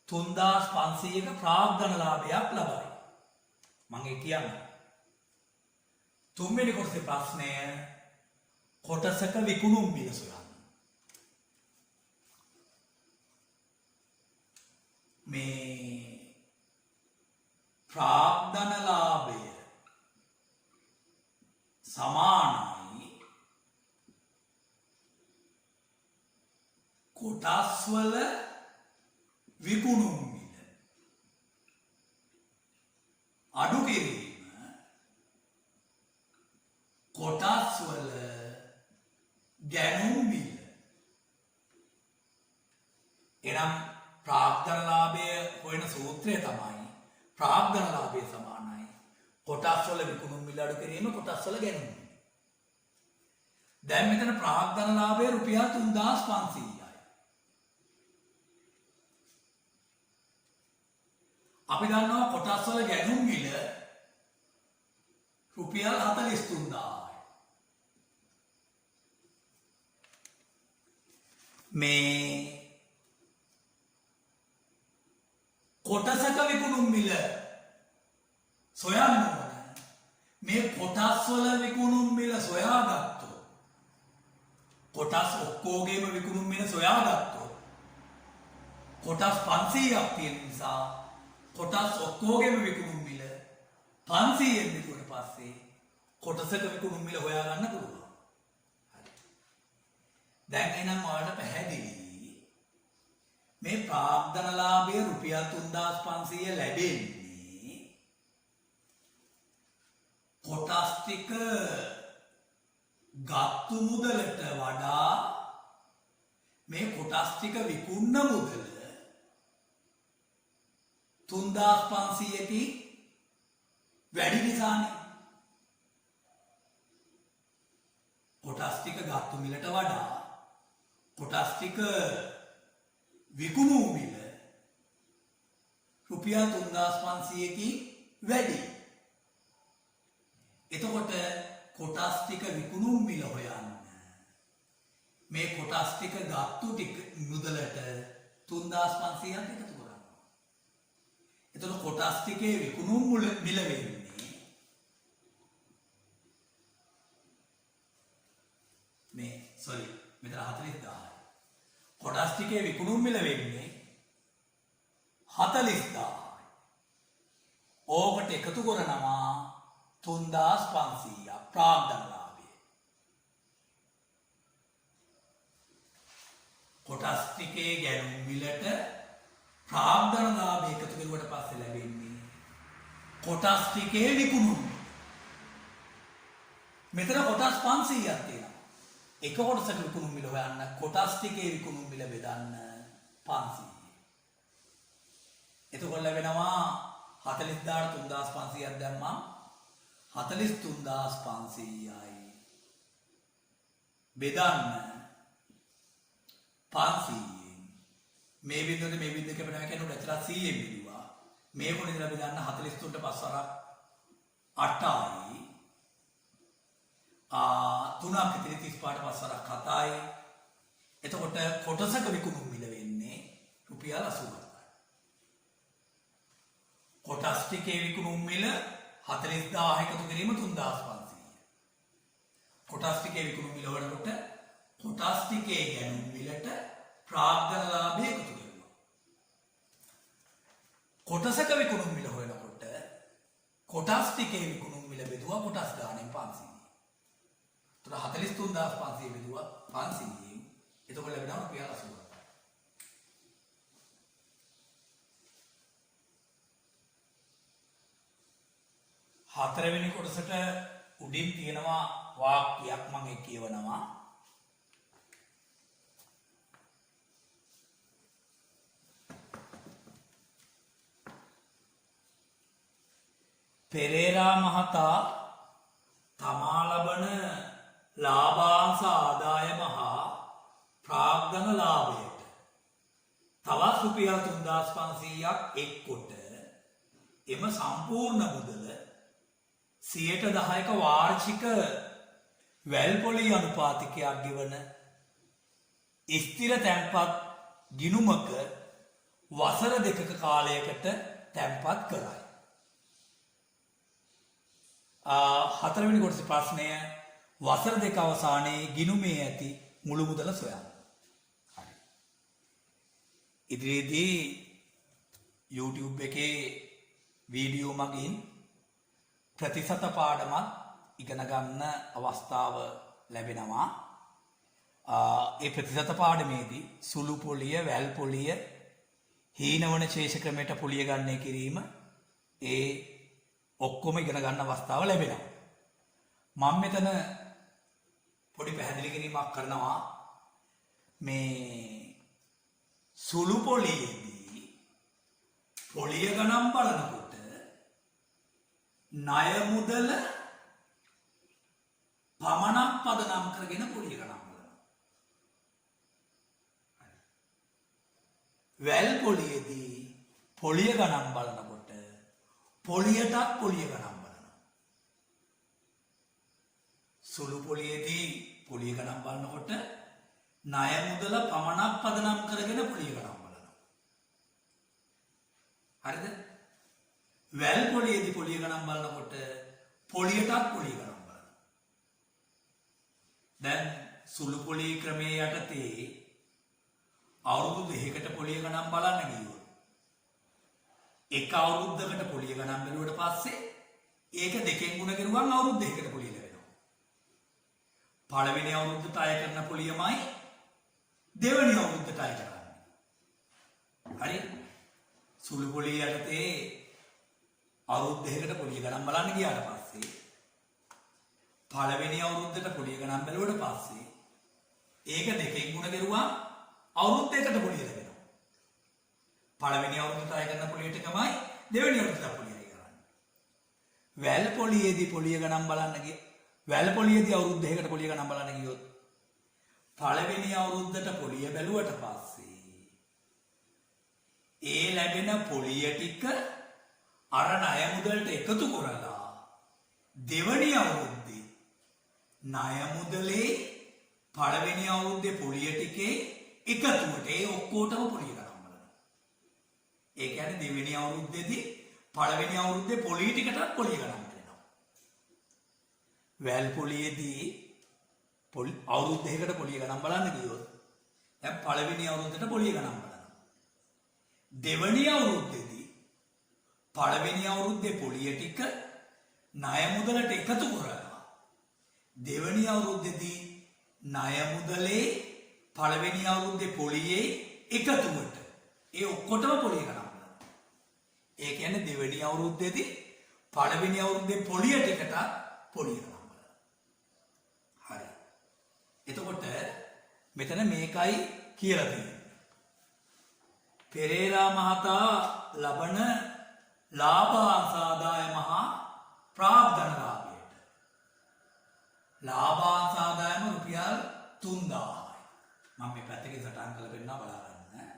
3500ක ප්‍රාග්ධන ලාභයක් ලබයි. මම ඒ කියන්නේ තුන්වෙනි කොටසේ ප්‍රශ්නය කොටසක විකුණුම් මිල සොයන්න. මේ ප්‍රාග්ධන ලාභය සමාන වල විකුණුම් මිල අඩු කිරීම කොටස් වල ගැනුම් මිල. එනම් ප්‍රාග්ධනලාභය හොයන සූත්‍රය තමයි ප්‍රාග්ධනලාභය සමානයි කොටස් වල විකුණුම් මිල අඩු කිරීම කොටස් වල ගැනුම් මිල. දැන් මෙතන ප්‍රාග්ධනලාභය රුපියල් 3500යි. අපි දන්නවා කොටස් වල ගැනුම් මිල රුපියල් 43000යි. මේ කොටසක විකුණුම් මිල සොයන්න ඕන. මේ කොටස් වල විකුණුම් මිල සොයාගත්තොත් කොටස් ඔක්කොගේම විකුණුම් මිල සොයාගත්තොත් කොටස් 500ක් තියෙන නිසා කොටස් ඔක්කොගේම විකුණුම් මිල 500ෙන් විකුණුවට පස්සේ කොටසක විකුණුම් මිල හොයාගන්න පුළුවන්. දැන් එනම් ඔයාලට පැහැදිලි මේ ප්‍රාග්ධනලාභය රුපියල් 3500 ලැබෙන්නේ කොටස් ටික ගත්තු මුදලට වඩා මේ කොටස් ටික විකුණන මුදල 3500කින් වැඩි නිසානේ. කොටස් ටික ගත්තු මිලට වඩා කොටස් ටික විකුණු මිල රුපියල් 3500කින් වැඩි. එතකොට කොටස් ටික විකුණු මිල හොයන්න මේ කොටස් ටික ගත්තු ටික මුදලට 3500ක් එකතු කරන්න. එතකොට කොටස් ටිකේ විකුණු මිල වෙන්නේ මෙතන 40000යි. කොටස් ටිකේ විකුණුම් මිල වෙන්නේ 40000යි. ඕකට එකතු කරනවා 3500ක් ප්‍රාග්ධනලාභය. කොටස් ටිකේ ගැනුම් මිලට ප්‍රාග්ධනලාභය එකතු කරුවට පස්සේ ලැබෙන්නේ කොටස් ටිකේ විකුණුම්. මෙතන කොටස් 500ක් තියෙනවා. එක කොටසක විකුණුම් මිල හොයන්න කොටස් ටිකේ විකුණුම් මිල බෙදන්න 500. එතකොට ලැබෙනවා 40000ට 3500ක් දැම්මම 43500යි. බෙදන්න 500න් මේ බිඳුවට මේ බිඳුව කැපෙනවා කියනකොට ඇත්තට 100න් බෙදුවා. මේ කොටේ ඉඳලා බෙදන්න 43ට 5 වරක් 8යි. 3ක් ඉතිරි 35ට 5 වරක් 7යි. එතකොට කොටසක විකුණුම් මිල වෙන්නේ රුපියල් 87යි. කොටස් ටිකේ විකුණුම් මිල 40000 එකතු කිරීම 3500. කොටස් ටිකේ විකුණුම් මිල වලට කොටස් ටිකේ ගැනුම් මිලට ප්‍රාග්ධනලාභය එකතු කරනවා. කොටසක විකුණුම් මිල හොයනකොට කොටස් ටිකේ විකුණුම් මිල බෙදුවා කොටස් ගානෙන් 500. එතකොට 43500 බෙදුවා 500න් එතකොට ලැබෙනවා රුපියල් 87. හතරවෙනි කොටසට උඩින් තියෙනවා වාක්‍යයක් මම ඒක කියවනවා. පෙරේරා මහතා තමා ලබන ලාභාංශ ආදායම හා ප්‍රාග්ධන ලාභයට තවත් රුපියල් 3500ක් එක්කොට එම සම්පූර්ණ මුදල 10% වාර්ෂික වැල්පොලි අනුපාතිකයක් ගෙවන ස්ථිර තැන්පත් ගිණුමක වසර 2ක කාලයකට තැන්පත් කරයි. හතරවෙනි කොටසේ ප්‍රශ්නය වසර 2 අවසානයේ ගිණුමේ ඇති මුළු මුදල සොයන්න. හරි. ඉදිරියේදී YouTube එකේ වීඩියෝ මගින් ප්‍රතිශත පාඩමක් ඉගෙන ගන්න අවස්ථාව ලැබෙනවා. ඒ ප්‍රතිශත පාඩමේදී සුළු පොලිය, වැල් පොලිය, හීනවන ශේෂ ක්‍රමයට පොලිය ගණනය කිරීම ඒ ඔක්කොම ඉගෙන ගන්න අවස්ථාව ලැබෙනවා. මම මෙතන පොඩි පැහැදිලි කිරීමක් කරනවා. මේ සුළු පොලියේදී පොලිය ගණන් බලනකොට ණය මුදල පමණක් පදනම් කරගෙන පොලිය ගණන් බලනවා. වැල් පොලියේදී පොලිය ගණන් බලනකොට පොලියටත් පොලිය ගණන් බලනවා. සුළු පොලියේදී පොලිය ගණන් බලනකොට ණය මුදල පමණක් පදනම් කරගෙන පොලිය ගණන් බලනවා. හරිද? වැල් පොලියේදී පොලිය ගණන් බලනකොට පොලියටත් පොලිය ගණන් බලනවා. දැන් සුළු පොලිය ක්‍රමයේ යටතේ අවුරුදු 2කට පොලිය ගණන් බලන්න ගියොත් එක අවුරුද්දකට පොලිය ගණන් බැලුවට පස්සේ ඒක දෙකෙන් ගුණ කරුවම අවුරුදු 2කට පොලිය ලැබෙනවා. පළවෙනි අවුරුද්දට අය කරන පොලියමයි දෙවෙනි අවුරුද්දට අය කරන්නේ. හරි? සුළු පොලිය යටතේ අවුරුදු 2කට පොලිය ගණන් බලන්න ගියාට පස්සේ පළවෙනි අවුරුද්දට පොලිය ගණන් බැලුවට පස්සේ ඒක දෙකෙන් ගුණ කරුවම අවුරුදු 2කට පොලිය ලැබෙනවා. පළවෙනි අවුරුද්දට අය කරන පොලියට එකමයි දෙවෙනි අවුරුද්දට පොලිය අය කරන්නේ. වැල් පොලියේදී පොලිය ගණන් බලන්න ගිය වැල් පොලියේදී අවුරුදු 2කට පොලිය ගණන් බලන්න ගියොත් පළවෙනි අවුරුද්දට පොලිය බැලුවට පස්සේ ඒ ලැබෙන පොලිය ටික අර ණය මුදලට එකතු කරලා දෙවෙනි අවුරුද්දේ ණය මුදලේ පළවෙනි අවුරුද්දේ පොලිය ටිකේ එකතුවට ඒ ඔක්කොටම පොලිය ගණන් බලනවා. ඒ කියන්නේ දෙවෙනි අවුරුද්දේදී පළවෙනි අවුරුද්දේ පොලිය ටිකටත් පොලිය ගණන් බලනවා. වැල් පොලියේදී අවුරුදු 2කට පොලිය ගණන් බලන්න ගියොත් දැන් පළවෙනි අවුරුද්දට පොලිය ගණන් බලනවා. දෙවෙනි අවුරුද්දේදී පළවෙනි අවුරුද්දේ පොලිය ටික ණය මුදලට එකතු කරලා දෙවෙනි අවුරුද්දේදී ණය මුදලේ පළවෙනි අවුරුද්දේ පොලියේ එකතුවට ඒ ඔක්කොටම පොලිය ගණන් බලනවා. ඒ කියන්නේ දෙවෙනි අවුරුද්දේදී පළවෙනි අවුරුද්දේ පොලිය ටිකට පොලිය ගණන් බලනවා. හරි. එතකොට මෙතන මේකයි කියලා තියෙන්නේ. පෙරේරා මහතා ලබන ලාභාංශාදායම හා ප්‍රාග්ධන ලාභයට. ලාභාංශාදායම රුපියල් 3000යි. මම මේ පැත්තකින් සටහන් කරලා පෙන්නනවා බලා ගන්න.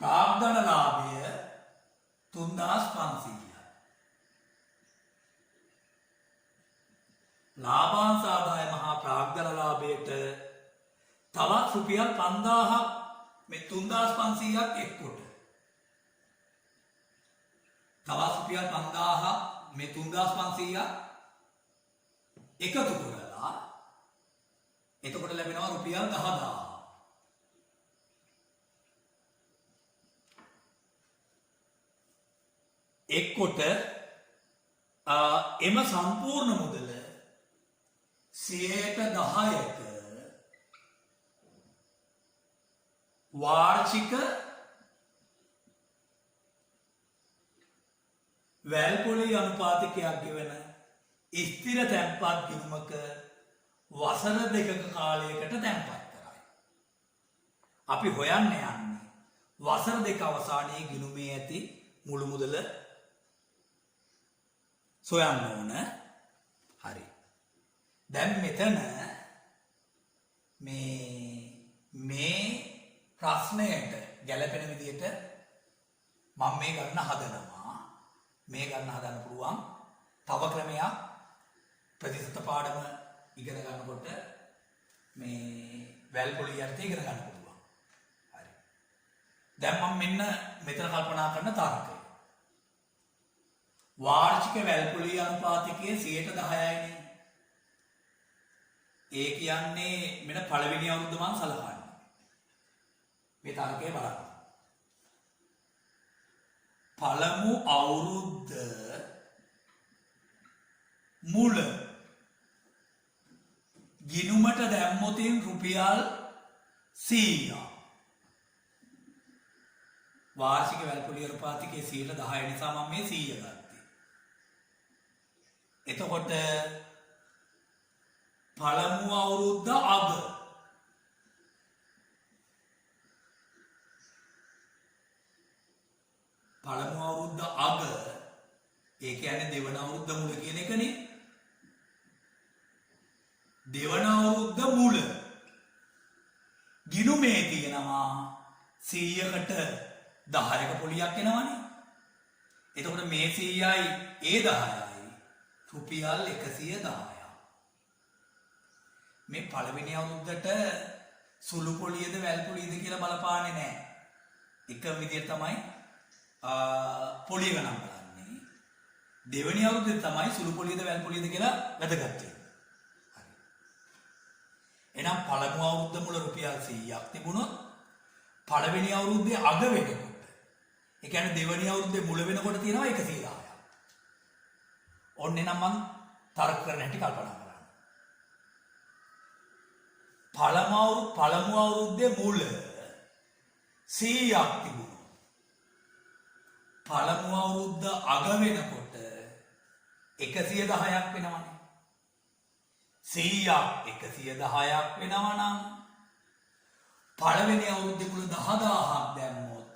ප්‍රාග්ධන ලාභය 3500යි. ලාභාංශ ආදායම හා ප්‍රාග්ධන ලාභයට තවත් රුපියල් 5000ක් මේ 3500ක් එක්කොට. තවත් රුපියල් 5000ක් මේ 3500ක් එකතු කරලා එතකොට ලැබෙනවා රුපියල් 10000. එක්කොට එම සම්පූර්ණ මුදල 10%ක වාර්ෂික වැල් පොලී අනුපාතිකයක් ගෙවන ස්ථිර තැන්පත් ගිණුමක වසර 2ක කාලයකට තැන්පත් කරයි. අපි හොයන්න යන්නේ වසර 2 අවසානයේ ගිණුමේ ඇති මුළු මුදල සොයන්න ඕන. හරි. දැන් මෙතන මේ ප්‍රශ්නයට ගැලපෙන විදිහට මම මේ ගන්න හදනවා. මේ ගන්න හදන්න පුළුවන් තව ක්‍රමයක් ප්‍රතිශත පාඩම ඉගෙන ගන්නකොට මේ වැල් පොලී යටතේ ඉගෙන ගන්න පුළුවන්. හරි. දැන් මම මෙන්න මෙතන කල්පනා කරන තරකය. වාර්ෂික වැල් පොලී අනුපාතිකයේ 10%යිනේ. ඒ කියන්නේ මෙන්න පළවෙනි අවුරුද්ද මම සලකන්නේ. මේ තරකය බලන්න. පළමු අවුරුද්ද මුල ගිනුමට දැම්මොතින් රුපියල් 100. වාර්ෂික වැල්පොලි අනුපාතිකයේ 10% නිසා මම මේ 100 ගත්තේ. එතකොට පළමු අවුරුද්ද අග ඒ කියන්නේ දෙවන අවුරුද්ද මුල කියන එකනේ. දෙවන අවුරුද්ද මුල ගිණුමේ තියෙනවා 100කට 10ක පොලියක් එනවනේ. එතකොට මේ 100යි ඒ 10යි රුපියල් 110ක්. මේ පළවෙනි අවුරුද්දට සුළු පොලියද වැල් පොලියද කියලා බලපාන්නේ නැහැ. එක විදියට තමයි පොලිය ගණන් කරන්නේ. දෙවෙනි අවුරුද්දේ තමයි සුළු පොලියද වැල් පොලියද කියලා වැදගත් වෙන්නේ. එහෙනම් පළමු අවුරුද්ද මුල රුපියල් 100ක් තිබුණොත් පළවෙනි අවුරුද්දේ අග වෙනකොට ඒ කියන්නේ දෙවෙනි අවුරුද්දේ මුල වෙනකොට තියෙනවා 110ක්. ඔන්න එනම් මම තර්ක කරන හැටි කල්පනා කරන්න. පළමු අවුරුද්දේ මුල 100ක් තිබුණා. පළමු අවුරුද්ද අග වෙනකොට 110ක් වෙනවනේ. 100ක් 110ක් වෙනවා නම් පළවෙනි අවුරුද්දේ මුල 10000ක් දැම්මොත්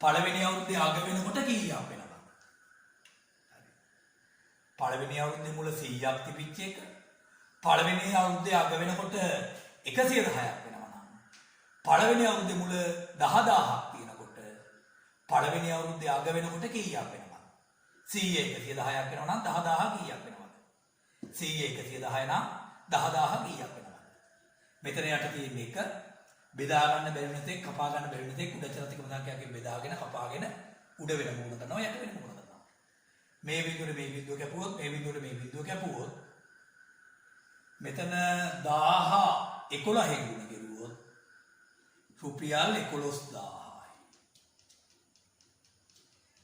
පළවෙනි අවුරුද්දේ අග වෙනකොට කීයක් වෙනවද? පළවෙනි අවුරුද්දේ මුල 100ක් තිබිච්ච එක පළවෙනි අවුරුද්දේ අග වෙනකොට 110ක් වෙනවා නම් පළවෙනි අවුරුද්දේ මුල 10000ක් තියෙනකොට පළවෙනි අවුරුද්දේ අග වෙනකොට කීයක් වෙනවද? 100 110ක් වෙනවා නම් 10000 කීයක් වෙනවද? 100 110 නම් 10000 කීයක් වෙනවද? මෙතන යට තියෙන එක බෙදා ගන්න බැරි නැතේ කපා ගන්න බැරි නැතේ උඩ චරතික මතකයෙන් බෙදාගෙන කපාගෙන උඩ වෙන මූණ කරනවා යට වෙන මූණ කරනවා. මේ බිඳුවට මේ බිඳුව කැපුවොත් මේ බිඳුවට මේ බිඳුව කැපුවොත් මෙතන 1000 11 ගුණ කෙරුවොත් රුපියල් 11000යි.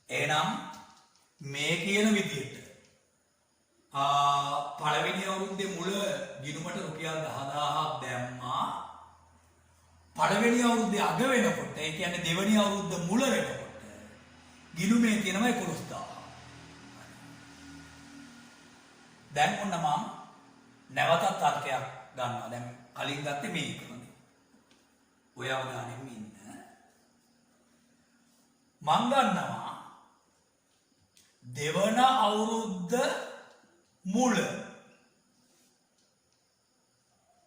එහෙනම් මේ කියන විදිහට පළවෙනි අවුරුද්දේ මුල ගිණුමට රුපියල් 10000ක් දැම්මා. පළවෙනි අවුරුද්දේ අග වෙනකොට ඒ කියන්නේ දෙවෙනි අවුරුද්ද මුල වෙනකොට ගිණුමේ තියෙනවා 11000. දැන් ඔන්න මම නැවතත් තර්කයක් ගන්නවා. දැන් කලින් ගත්තේ මේකනේ. ඔය අවධානයෙන් ඉන්න. මම ගන්නවා දෙවන අවුරුද්ද මුල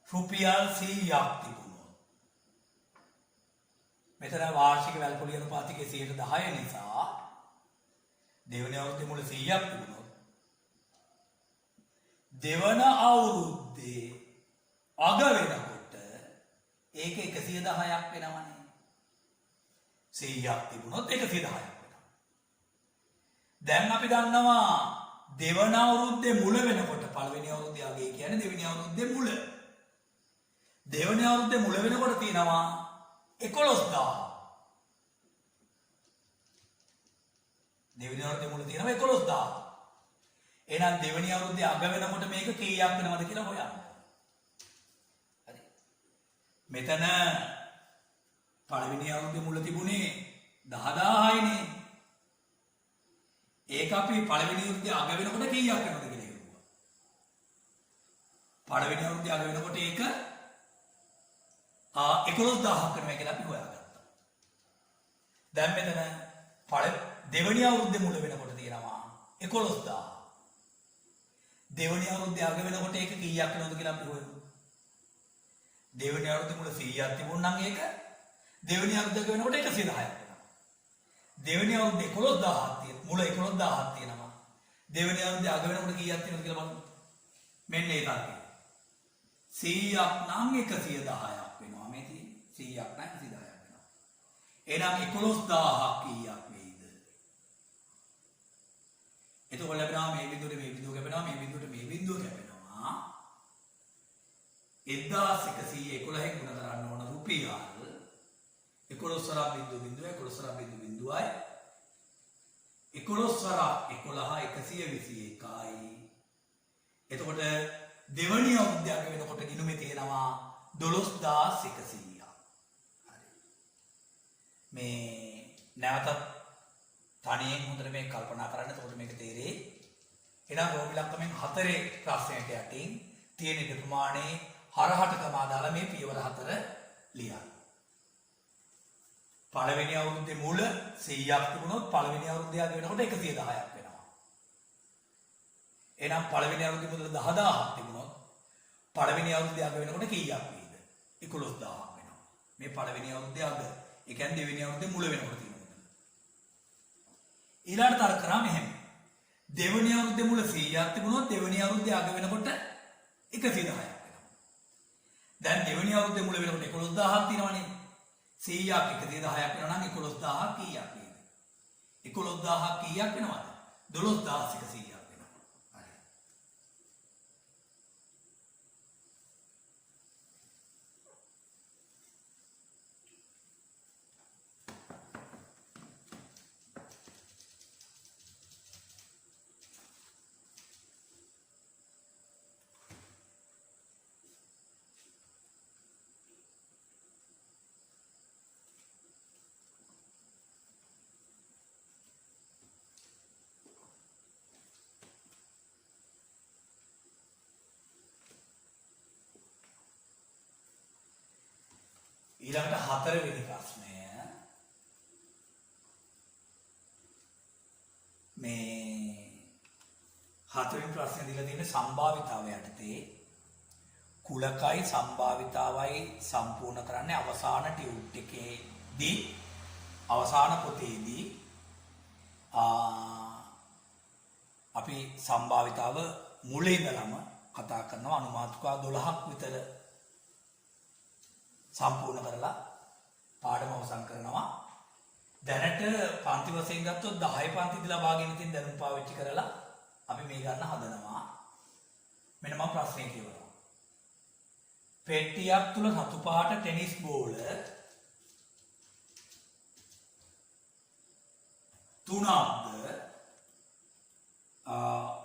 රුපියල් 100ක් තිබුණොත් මෙතන වාර්ෂික වැල්පොලි අනුපාතිකයේ 10% නිසා දෙවන අවුරුද්දේ මුල 100ක් තිබුණොත් දෙවන අවුරුද්දේ අග වෙනකොට ඒක 110ක් වෙනවනේ. 100ක් තිබුණොත් 110ක් වෙනවා. දැන් අපි දන්නවා දෙවන අවුරුද්දේ මුල වෙනකොට පළවෙනි අවුරුද්දේ අගය කියන්නේ දෙවෙනි අවුරුද්දේ මුල. දෙවෙනි අවුරුද්දේ මුල වෙනකොට තියෙනවා 11000. දෙවෙනි අවුරුද්දේ මුල තියෙනවා 11000. එහෙනම් දෙවෙනි අවුරුද්දේ අග වෙනකොට මේක කීයක් වෙනවද කියලා හොයන්න. හරි. මෙතන පළවෙනි අවුරුද්දේ මුල තිබුණේ 10000යිනේ. ඒක අපි පළවෙනි අවුරුද්දේ අග වෙනකොට කීයක් වෙනවද කියලා හිතුවා. පළවෙනි අවුරුද්දේ අග වෙනකොට ඒක 11000ක් වෙනවා කියලා අපි හොයාගත්තා. දැන් මෙතන දෙවෙනි අවුරුද්දේ මුල වෙනකොට තියෙනවා 11000. දෙවෙනි අවුරුද්දේ අග වෙනකොට ඒක කීයක් වෙනවද කියලා අපි හොයමු. දෙවෙනි අවුරුද්දේ මුල 100ක් තිබුණා නම් ඒක දෙවෙනි අවුරුද්දේ වෙනකොට 110ක් වෙනවා. දෙවෙනි අවුරුද්දේ 11000ක් තියෙනවා. මුල 11000ක් තියෙනවා. දෙවෙනි අවුරුද්දේ අග වෙනකොට කීයක් තියෙනවද කියලා බලමු. මෙන්න ඒ තර්කය. 100ක් නම් 110ක් වෙනවා. මේ තියෙන්නේ 100ක් නම් 110ක් වෙනවා. එහෙනම් 11000ක් කීයක් වෙයිද? එතකොට ලැබෙනවා මේ බිඳුවට මේ බිඳුව කැපෙනවා මේ බිඳුවට මේ බිඳුව කැපෙනවා 1111 ගුණ කරන්න ඕන රුපියල් 11 සරක් බිඳුව 11 සරක් බිඳුවයි 11 සරක් 11 121යි එතකොට දෙවනි අවුරුද්දේ අග වෙනකොට ගිණුමේ තියෙනවා 12100. හරි. මේ නැවතත් තනියෙන් හොඳට මේක කල්පනා කරන්න. එතකොට මේක තේරෙයි. එහෙනම් රෝගිලක්කමෙන් 4 ප්‍රශ්නයක යටින් තියෙන ඉඩ ප්‍රමාණය හරහට ක්‍රමා දාලා මේ පියවර 4 ලියන්න. පළවෙනි අවුරුද්දේ මුල 100ක් තිබුණොත් පළවෙනි අවුරුද්දේ අග වෙනකොට 110ක් වෙනවා. එහෙනම් පළවෙනි අවුරුද්දේ මුල 10000ක් තිබුණොත් පළවෙනි අවුරුද්දේ අග වෙනකොට කීයක් වේද? 11000ක් වෙනවා. මේ පළවෙනි අවුරුද්දේ අග. ඒ කියන්නේ දෙවෙනි අවුරුද්දේ මුල වෙනකොට තියෙන මුදල. ඊළඟට තර කරා මෙහෙම. දෙවෙනි අවුරුද්දේ මුල 100ක් තිබුණොත් දෙවෙනි අවුරුද්දේ අග වෙනකොට 110ක් වෙනවා. දැන් දෙවෙනි අවුරුද්දේ මුල වෙනකොට 11000ක් තියෙනවනේ. 100ක් 110ක් වෙනවා නම් 11000ක් කීයක් වේද? 11000ක් කීයක් වෙනවද? 12100ක් වෙනවා. හරි. ඊළඟට 4 වෙනි ප්‍රශ්නය. මේ 4 වෙනි ප්‍රශ්නේ දීලා තියෙන්නේ සම්භාවිතාව යටතේ කුලකයි සම්භාවිතාවයි සම්පූර්ණ කරන්නේ අවසාන ටියුට් එකේදී අවසාන පොතේදී අපි සම්භාවිතාව මුලින් ඉඳලම කතා කරනවා. අනුමාත්‍රිකා 12ක් විතර සම්පූර්ණ කරලා පාඩම අවසන් කරනවා. දැනට පන්ති වශයෙන් ගත්තොත් 10 පන්ති ඉඳලා වාගෙන ඉතින් දැනුම් පාවිච්චි කරලා අපි මේ ගන්න හදනවා. මෙන්න මම ප්‍රශ්නේ කියවනවා. පෙට්ටියක් තුල රතු පාට ටෙනිස් බෝල 3ක්ද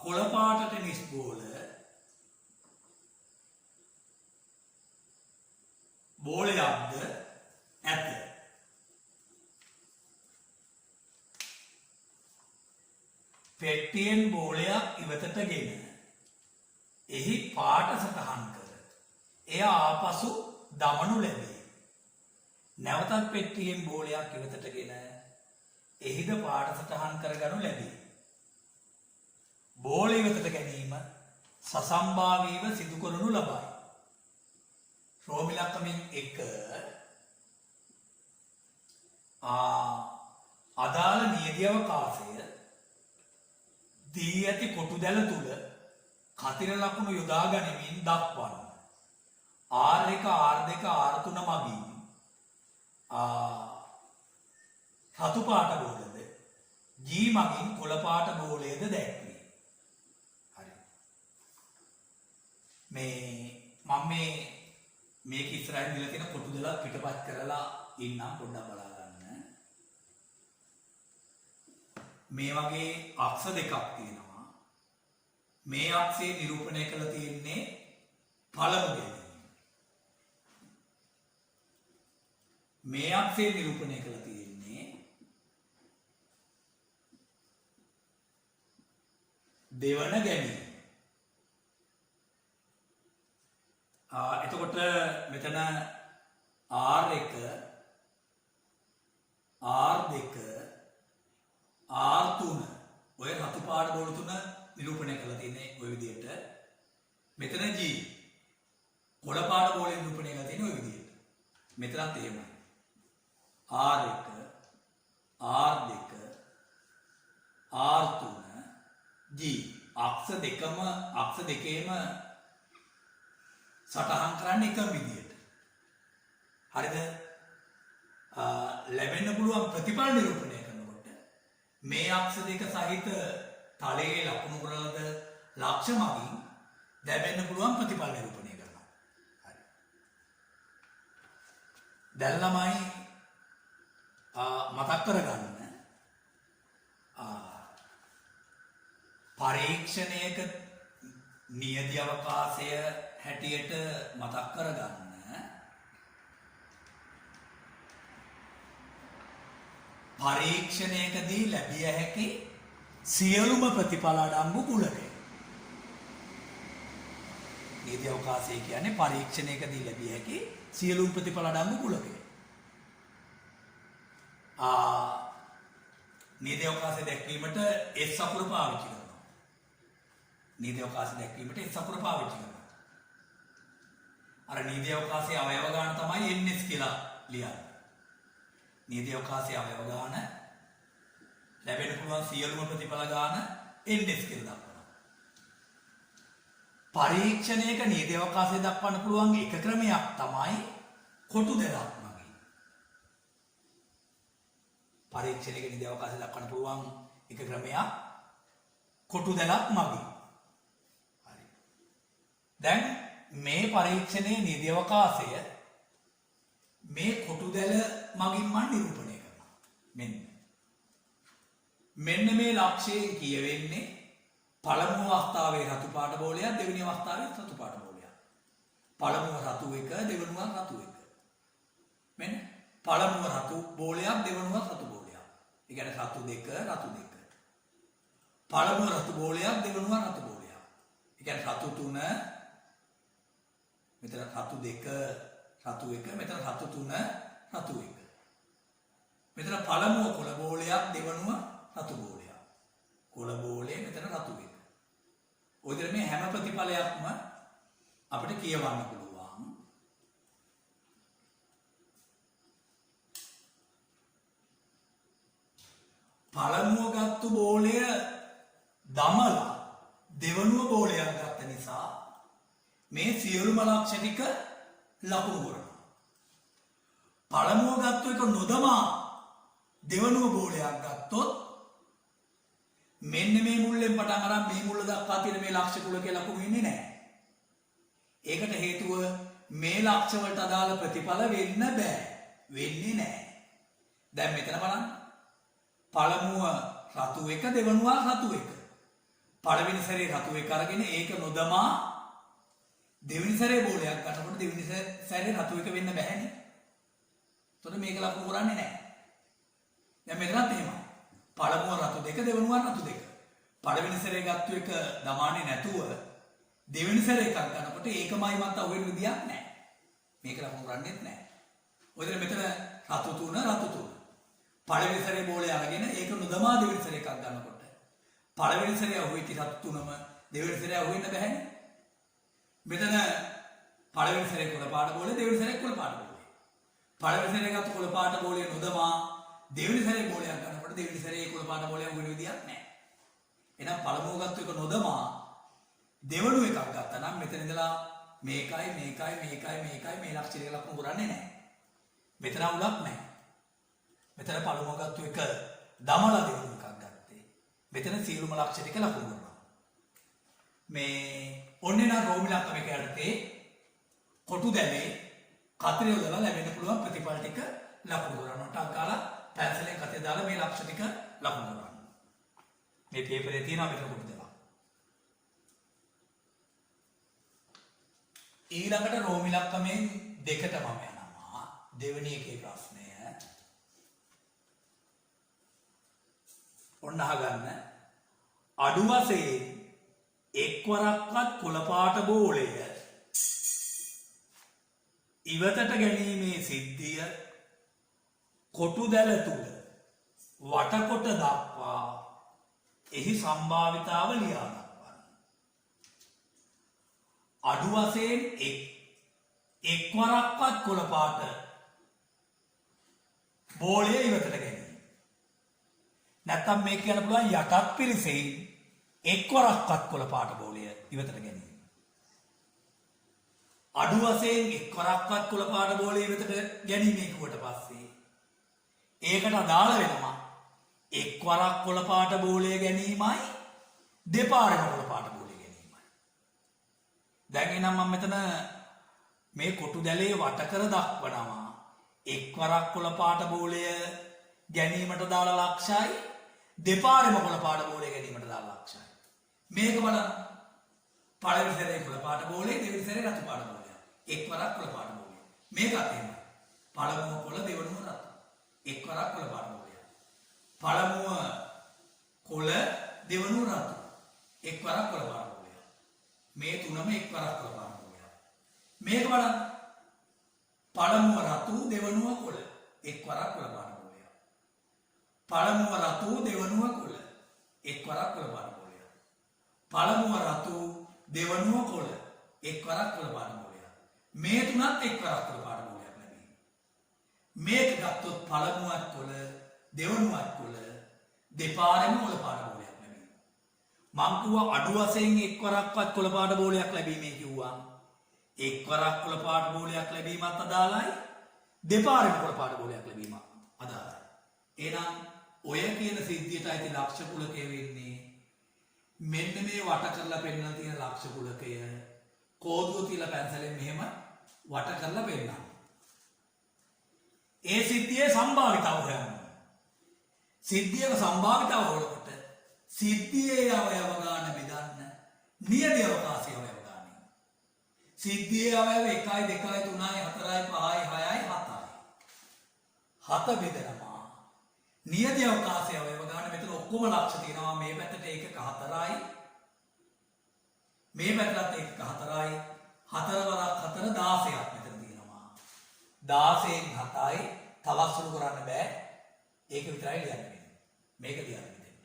කොළ පාට ටෙනිස් බෝල බෝලයක්ද ඇත. පෙට්ටියෙන් බෝලයක් ඉවතටගෙන එහි පාට සටහන් කර එය ආපසු දමනු ලැබේ. නැවතත් පෙට්ටියෙන් බෝලයක් ඉවතටගෙන එහිද පාට සටහන් කරගනු ලැබේ. බෝල ඉවතට ගැනීම සසම්භාවීව සිදු කරනු ලබයි. රෝමිලක්කමින් 1 අදාළ නියැදි අවකාශය දී ඇති කොටු දැල තුල කතිර ලකුණු යොදා ගනිමින් දක්වන්න. R1 R2 R3 මගින් රතු පාට බෝලද G මගින් කොළ පාට බෝලයද දැක්වේ. හරි. මම මේක ඉස්සරහින් දීලා තියෙන කොටු දෙලක් පිටපත් කරලා ඉන්නම් පොඩ්ඩක් බලා ගන්න. මේ වගේ අක්ෂ දෙකක් තියෙනවා. මේ අක්ෂේ නිරූපණය කරලා තියෙන්නේ පළමු ගැනීම. මේ අක්ෂේ නිරූපණය කරලා තියෙන්නේ දෙවන ගැනීම. එතකොට මෙතන R1 R2 R3 ඔය රතු පාට බෝල තුන නිරූපණය කරලා තියෙන්නේ ওই විදිහට. මෙතන G කොළ පාට බෝලෙන් නිරූපණය කරලා තියෙන්නේ ওই විදිහට. මෙතනත් එහෙමයි. R1 R2 R3 G අක්ෂ දෙකේම සටහන් කරන්නේ එකම විදිහට. හරිද? ලැබෙන්න පුළුවන් ප්‍රතිඵල නිරූපණය කරනකොට මේ අක්ෂ දෙක සහිත තලයේ ලකුණු කරලද ලක්ෂ මගින් ලැබෙන්න පුළුවන් ප්‍රතිඵල නිරූපණය කරනවා. හරි. දැන් ළමයි මතක් කරගන්න පරීක්ෂණයක නියති අවකාශය හැටියට මතක් කරගන්න පරීක්ෂණයකදී ලැබිය හැකි සියලුම ප්‍රතිඵල අඩංගු කුලකය. නියති අවකාශය කියන්නේ පරීක්ෂණයකදී ලැබිය හැකි සියලුම ප්‍රතිඵල අඩංගු කුලකය. නියති අවකාශය දැක්වීමට S අකුර පාවිච්චි කරනවා. නියති අවකාශය දැක්වීමට S අකුර පාවිච්චි කරනවා. අර නියති අවකාශයේ අවයව ගාන තමයි NS කියලා ලියන්නේ. නියති අවකාශයේ අවයව ගාන ලැබෙන්න පුළුවන් සියලුම ප්‍රතිඵල ගාන NS කියලා දක්වනවා. පරීක්ෂණයක නියති අවකාශය දක්වන්න පුළුවන් එක ක්‍රමයක් තමයි කොටු දෙකක් මගින්. පරීක්ෂණයක නියති අවකාශය දක්වන්න පුළුවන් එක ක්‍රමයක් කොටු දෙකක් මගින්. හරි. දැන් මේ පරීක්ෂණයේ නියති අවකාශය මේ කොටු දැල මගින් මම නිරූපණය කරනවා. මෙන්න මේ ලක්ෂයෙන් කියවෙන්නේ පළමුව අවස්ථාවේ රතු පාට බෝලයක්, දෙවෙනි අවස්ථාවේ රතු පාට බෝලයක්. පළමුව රතු එක, දෙවෙනුව රතු එක. මෙන්න පළමුව රතු බෝලයක්, දෙවෙනුව රතු බෝලයක්. ඒ කියන්නේ රතු දෙක, රතු දෙක. පළමුව රතු බෝලයක්, දෙවෙනුව රතු බෝලයක්. ඒ කියන්නේ රතු තුන, මෙතන රතු දෙක, රතු එක, මෙතන රතු තුන, රතු එක. මෙතන පළමුව කොළ බෝලයක්, දෙවෙනුව රතු බෝලයක්. කොළ බෝලේ මෙතන රතු එක. ඔය විදිහට මේ හැම ප්‍රතිඵලයක්ම අපිට කියවන්න පුළුවන්. පළමුව ගත්තු බෝලය දමලා දෙවෙනුව බෝලයක් ගත්ත නිසා මේ සියලුම ලක්ෂ ටික ලකුණු කරනවා. පළමුව ගත්තු එක නොදමා දෙවෙනුව බෝලයක් ගත්තොත් මෙන්න මේ මුල්ලෙන් පටන් අරන් මේ මුල්ල දක්වා තියෙන මේ ලක්ෂ කුලකේ ලකුණු ඉන්නේ නැහැ. ඒකට හේතුව මේ ලක්ෂ වලට අදාළ ප්‍රතිඵල වෙන්න බෑ. වෙන්නේ නැහැ. දැන් මෙතන බලන්න. පළමුව රතු එක, දෙවෙනුව රතු එක. පළවෙනි සැරේ රතු එක අරගෙන ඒක නොදමා දෙවෙනි සැරේ බෝලයක් ගන්නකොට දෙවෙනි සැරේ රතු එක වෙන්න බෑනේ. එතකොට මේක ලකුණු කරන්නේ නැහැ. දැන් මෙතනත් එහෙමයි. පළමුව රතු දෙක, දෙවෙනුව රතු දෙක. පළවෙනි සැරේ ගත්ත එක දමාන්නේ නැතුව දෙවෙනි සැරේ එකක් ගන්නකොට ඒකමයි මත අහු වෙන විදියක් නැහැ. මේක ලකුණු කරන්නේත් නැහැ. ඔය විදිහට මෙතන රතු තුන, රතු තුන. පළවෙනි සැරේ බෝලය අරගෙන ඒක නොදමා දෙවෙනි සැරේ එකක් ගන්නකොට පළවෙනි සැරේ අහුවෙච්ච රතු තුනම දෙවෙනි සැරේ අහු වෙන්න බෑනේ. මෙතන පළවෙනි සැරේ කොළ පාට බෝලේ, දෙවෙනි සැරේ කොළ පාට බෝලේ. පළවෙනි සැරේ ගත්ත කොළ පාට බෝලේ නොදමා දෙවෙනි සැරේ බෝලයක් ගන්නකොට දෙවෙනි සැරේ කොළ පාට බෝලයක් වෙන විදියක් නැහැ. එහෙනම් පළමුව ගත්ත එක නොදමා දෙවෙනි එකක් ගත්තා නම් මෙතන ඉඳලා මේකයි මේ ලක්ෂණය ලකුණු කරන්නේ නැහැ. මෙතන උලක් නැහැ. මෙතන පළමුව ගත්ත එක දමලා දෙවෙනි එකක් ගත්තේ. මෙතන සියලුම ලක්ෂණ ටික ලකුණු කරනවා. මේ ඔන්නේ නම් රෝමිලක් මේක යටතේ කොටු දැලේ කතරේ යොදලා ලැබෙන්න පුළුවන් ප්‍රතිඵල ටික ලකුණු කරනවා. ටක් ගාලා පැන්සලෙන් කතේ දාලා මේ ලක්ෂණ ටික ලකුණු කරනවා. මේ පේපරේ තියෙනවා මෙතන කොටු දෙකක්. ඊළඟට රෝමිලක්කමෙන් දෙකට මම යනවා. දෙවෙනි එකේ ප්‍රශ්නය. ඔන්න අහගන්න. අඩු වශයෙන් එක්වරක්වත් කොළ පාට බෝලය ඉවතට ගැනීමේ සිද්ධිය කොටු දැල තුල වටකොට දක්වා එහි සම්භාවිතාව ලියා දක්වන්න. අඩු වශයෙන් එක්වරක්වත් කොළ පාට බෝලය ඉවතට ගැනීම. නැත්තම් මේ කියන්න පුළුවන් යටත් පිරිසෙන් එක්වරක්වත් කොළ පාට බෝලය ඉවතට ගැනීම. අඩු වශයෙන් එක්වරක්වත් කොළ පාට බෝලය ඉවතට ගැනීම කිව්වට පස්සේ ඒකට අදාළ වෙනවා එක්වරක් කොළ පාට බෝලය ගැනීමයි දෙපාරම කොළ පාට බෝලය ගැනීමයි. දැන් එනම් මම මෙතන මේ කොටු දැලේ වට කර දක්වනවා එක්වරක් කොළ පාට බෝලය ගැනීමට දාළ ලක්ෂයයි දෙපාරම කොළ පාට බෝලය ගැනීමට දාළ ලක්ෂයයි. මේක බලන්න. පළවෙනි සැරේ කොළ පාට බෝලේ, දෙවෙනි සැරේ රතු පාට බෝලයක්. එක්වරක් කොළ පාට බෝලයක්. මේකත් එහෙමයි. පළමුව කොළ, දෙවෙනුව රතු. එක්වරක් කොළ පාට බෝලයක්. පළමුව කොළ, දෙවෙනුව රතු. එක්වරක් කොළ පාට බෝලයක්. මේ තුනම එක්වරක් කොළ පාට බෝලයක්. මේක බලන්න. පළමුව රතු, දෙවෙනුව කොළ. එක්වරක් කොළ පාට බෝලයක්. පළමුව රතු, දෙවෙනුව කොළ. එක්වරක් කොළ පාට බෝලයක්. පළමුව රතු, දෙවෙනුව කොළ. එක්වරක් කොළ පාට බෝලයක්. මේ තුනත් එක්වරක් කොළ පාට බෝලයක් ලැබෙනවා. මේක ගත්තොත් පළමුවත් කොළ, දෙවෙනුවත් කොළ, දෙපාරෙම කොළ පාට බෝලයක් ලැබෙනවා. මං කිව්වා අඩු වශයෙන් එක්වරක්වත් කොළ පාට බෝලයක් ලැබීමේ කිව්වා. එක්වරක් කොළ පාට බෝලයක් ලැබීමත් අදාළයි, දෙපාරෙම කොළ පාට බෝලයක් ලැබීමත් අදාළයි. එහෙනම් ඔය කියන සිද්ධියට අයිති ලක්ෂ කුලකය වෙන්නේ මෙන්න මේ වට කරලා පෙන්නන තියෙන ලක්ෂ කුලකය කෝදුව තියලා පැන්සලෙන් මෙහෙම වට කරලා පෙන්නනවා. ඒ සිද්ධියේ සම්භාවිතාව හොයන්න. සිද්ධියක සම්භාවිතාව හොයනකොට සිද්ධියේ අවයව ගන්න බෙදන්න නියම අවකාශය අවයව ගන්න. සිද්ධියේ අවයව 1 2 3 4 5 6 7යි. 7 බෙදනවා. නියම අවකාශය අවයව ගන්න මෙතන ඔක්කොම ලක්ෂ තියෙනවා. මේ පැත්තට ඒකක 4යි. මේ පැත්තට ඒකක 4යි. 4 වරක් 4 16ක් මෙතන තියෙනවා. 16න් 7යි. තවත් සුළු කරන්න බෑ. ඒක විතරයි ලියන්න වෙන්නේ. මේක ලියන්න දෙන්න.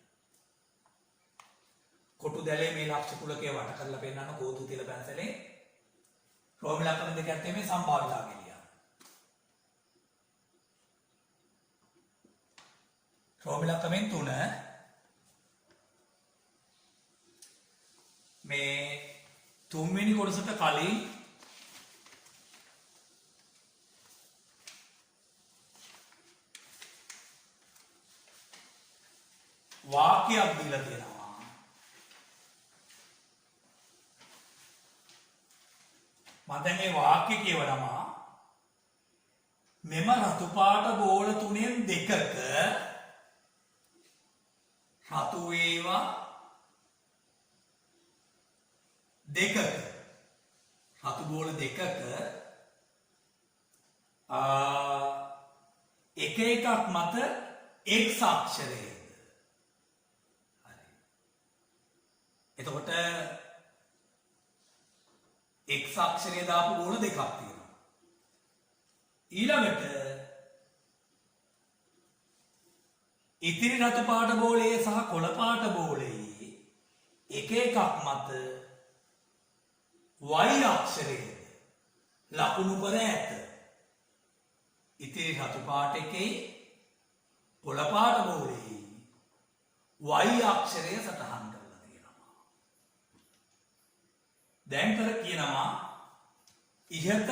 කොටු දැලේ මේ ලක්ෂ කුලකය වට කරලා පෙන්නන කෝතු තියලා පැන්සලේ රෝමි ලක්ෂණ දෙක ඇත්තේ මේ සම්භාවිතාවගේ ලියන්න. රෝමි ලක්ෂණෙන් 3 මේ තුන්වෙනි කොටසට කලින් වාක්‍යයක් දීලා තියෙනවා. මම දැන් මේ වාක්‍ය කියවනවා. මෙම රතු පාට බෝල තුනෙන් දෙකක රතු වේවා දෙකක රතු බෝල දෙකක එක එකක් මත x අක්ෂරයේද. හරි. එතකොට x අක්ෂරය දාපු බෝල දෙකක් තියෙනවා. ඊළඟට ඉතිරි රතු පාට බෝලයේ සහ කොළ පාට බෝලයේ එක එකක් මත y අක්ෂරයේද ලකුණු කර ඇත. ඉතිරි රතු පාට එකේ කොළ පාට බෝලයේ y අක්ෂරය සටහන් කරලා තියෙනවා. දැන් කර කියනවා ඉහත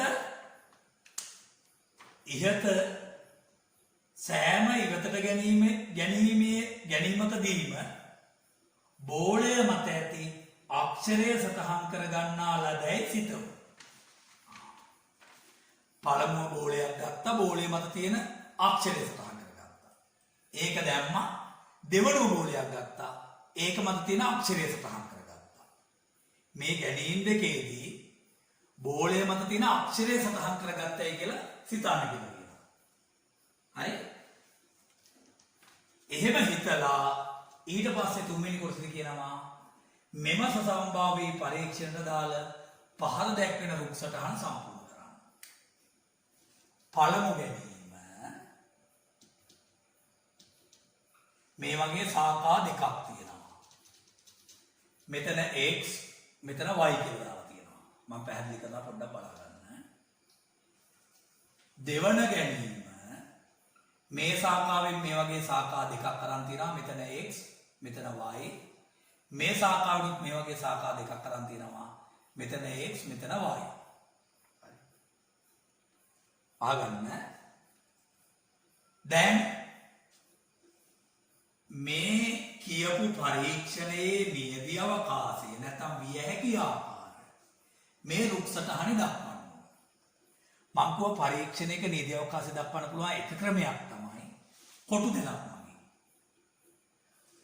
සෑම ඉවතට ගැනීමකදීම බෝලය මත ඇති අක්ෂරය සටහන් කර ගන්නා ලදැයි සිතමු. පළමුව බෝලයක් ගත්තා, බෝලය මත තියෙන අක්ෂරය සටහන් කරගත්තා. ඒක දැම්මා. දෙවනුව බෝලයක් ගත්තා, ඒක මත තියෙන අක්ෂරය සටහන් කරගත්තා. මේ ගැනීම දෙකේදී බෝලය මත තියෙන අක්ෂරය සටහන් කරගත්තයි කියලා සිතාන කියනවා. හරි? එහෙම හිතලා ඊට පස්සේ තුන්වෙනි කොටසේදී කියනවා මෙම සසම්භාවී පරීක්ෂණයට දාලා පහළ දැක්වෙන රුක් සටහන් සම්පූර්ණ කරන්න. පළමු ගැනීම මේ වගේ ශාඛා දෙකක් තියෙනවා. මෙතන x මෙතන y කියලා දාලා තියෙනවා. මම පැහැදිලි කරලා පොඩ්ඩක් බලන්න. දෙවන ගැනීම මේ ශාඛාවෙන් මේ වගේ ශාඛා දෙකක් අරන් තියෙනවා. මෙතන x මෙතන y. මේ ශාඛාවෙන් මේ වගේ ශාඛා දෙකක් අරන් තියෙනවා. මෙතන x මෙතන y. හරි. ආගන්න. දැන් මේ කියපු පරීක්ෂණයේ නියදී අවකාශය නැත්නම් විය හැකි ආකාරය මේ රුක් සටහනේ දක්වන්න. මම කියව පරීක්ෂණයක නියදී අවකාශය දක්වන්න පුළුවන් එක ක්‍රමයක් තමයි කොටු දෙකක් මගින්.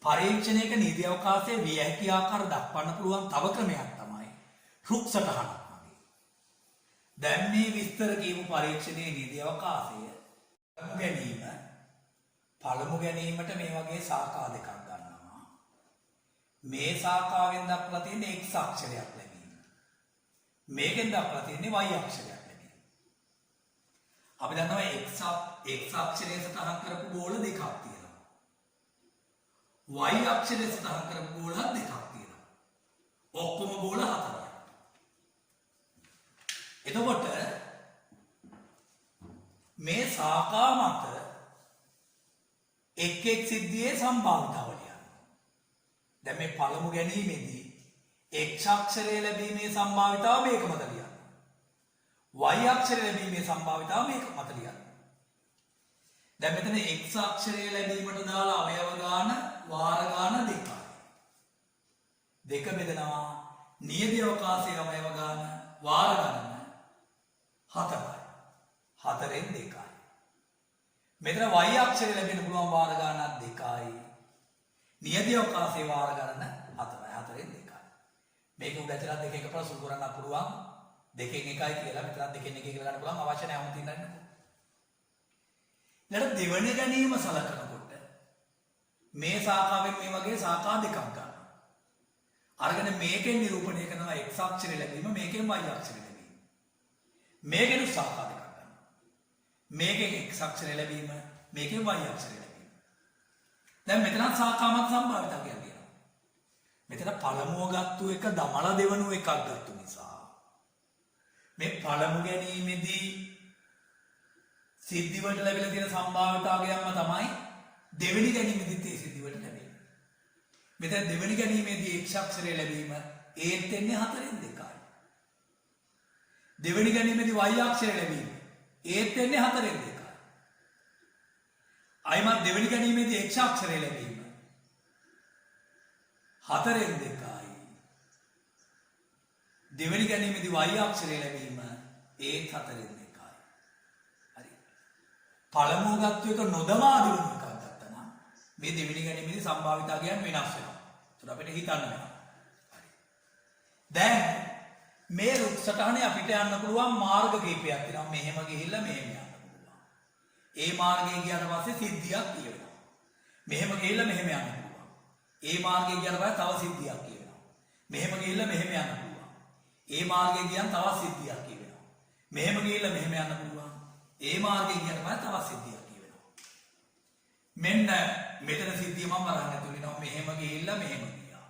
පරීක්ෂණයක නියදී අවකාශයේ විය හැකි ආකාර දක්වන්න පුළුවන් තව ක්‍රමයක් තමයි රුක් සටහනක් වගේ. දැන් මේ විස්තර කියපු පරීක්ෂණයේ නිදි අවකාශය පළමු ගැනීමට මේ වගේ සාකා දෙකක් ගන්නවා. මේ සාකාවෙන් දක්වලා තියෙන්නේ x අක්ෂරයක් ලැබීම. මේකෙන් දක්වලා තියෙන්නේ y අක්ෂරයක් ලැබීම. අපි දන්නවා x අක්ෂරයේ සටහන් කරපු ගෝල දෙකක් තියෙනවා. y අක්ෂරයේ සටහන් කරපු ගෝල දෙකක් තියෙනවා. ඔක්කොම ගෝල හතරයි. එතකොට මේ සාකා මත එක් සිද්ධියේ සම්භාවිතාවලිය. දැන් මේ පළමු ගැනීමේදී x අක්ෂරය ලැබීමේ සම්භාවිතාව මේක මත ලියන්න. y අක්ෂරය ලැබීමේ සම්භාවිතාව මේක මත ලියන්න. දැන් මෙතන x අක්ෂරය ලැබීමට දාලා අවයව ගාන වාර ගාන දෙකයි. දෙක බෙදනවා නියම අවකාශයේ අවයව ගාන වාර ගාන හතරයි. හතරෙන් දෙකයි. මෙතන y අක්ෂරය ලැබෙන්න පුළුවන් වාර ගානක් දෙකයි. නියම අවකාශයේ වාර ගාන හතරයි. හතරෙන් දෙකයි. මේක උඩ ඇතුළත් දෙක එකපාර සුළු කරන්න පුළුවන්. දෙකෙන් එකයි කියලා මෙතන දෙකෙන් එක කියලා ගන්න පුළුවන්. අවශ්‍ය නැහැ වුන් තින්නන්නකො. ඊළඟ දෙවන ගැනීම සලකනකොට මේ සාකාවෙන් මේ වගේ සාකා දෙකක් ගන්නවා. අරගෙන මේකෙන් නිරූපණය කරනවා x අක්ෂරය ලැබීම මේකෙන් y අක්ෂරය ලැබීම. මේකෙන් සාකා දෙකක් ගන්නවා. මේකෙන් x අක්ෂරය ලැබීම මේකෙන් y අක්ෂරය ලැබීම. දැන් මෙතන සාකාමත් සම්භාවිතාව කියනවා. මෙතන පළමුව ගත්තු එක දමලා දෙවනුව එකක් ගත්තු නිසා මේ පළමු ගැනීමේදී සිද්ධි වලට ලැබිලා තියෙන සම්භාවිතාවයක්ම තමයි දෙවෙනි ගැනීමේදීත් ඒ සිද්ධි වලට ලැබෙන්නේ. මෙතන දෙවෙනි ගැනීමේදී x අක්ෂරය ලැබීම ඒත් එන්නේ 4න් 2යි. දෙවෙනි ගැනීමේදී y අක්ෂරය ලැබීම ඒත් එන්නේ 4න් 2යි. අයිමත් දෙවෙනි ගැනීමේදී x අක්ෂරය ලැබීම 4න් 2යි. දෙවෙනි ගැනීමේදී y අක්ෂරය ලැබීම ඒත් 4න් 2යි. හරි. පළමුව ගත්ත එක නොදමා දෙවෙනි එකක් ගත්තා නම් මේ දෙවෙනි ගැනීමේදී සම්භාවිතාවයන් වෙනස් වෙනවා. ඒත් අපිට හිතන්න වෙනවා. හරි. දැන් මේ රුක් සටහනේ අපිට යන්න පුළුවන් මාර්ග කීපයක් තියෙනවා. මෙහෙම ගිහිල්ලා මෙහෙම යන්න පුළුවන්. ඒ මාර්ගයේ ගියාට පස්සේ සිද්ධියක් කියවෙනවා. මෙහෙම ගිහිල්ලා මෙහෙම යන්න පුළුවන්. ඒ මාර්ගයේ ගියාට පස්සේ තව සිද්ධියක් කියවෙනවා. මෙහෙම ගිහිල්ලා මෙහෙම යන්න පුළුවන්. ඒ මාර්ගයේ ගියන් තව සිද්ධියක් කියවෙනවා. මෙහෙම ගිහිල්ලා මෙහෙම යන්න පුළුවන්. ඒ මාර්ගයේ ගියාට පස්සේ තව සිද්ධියක් කියවෙනවා. මෙන්න මෙතන සිද්ධිය මම අරන් ඇතුළේනවා. මෙහෙම ගිහිල්ලා මෙහෙම ගියා.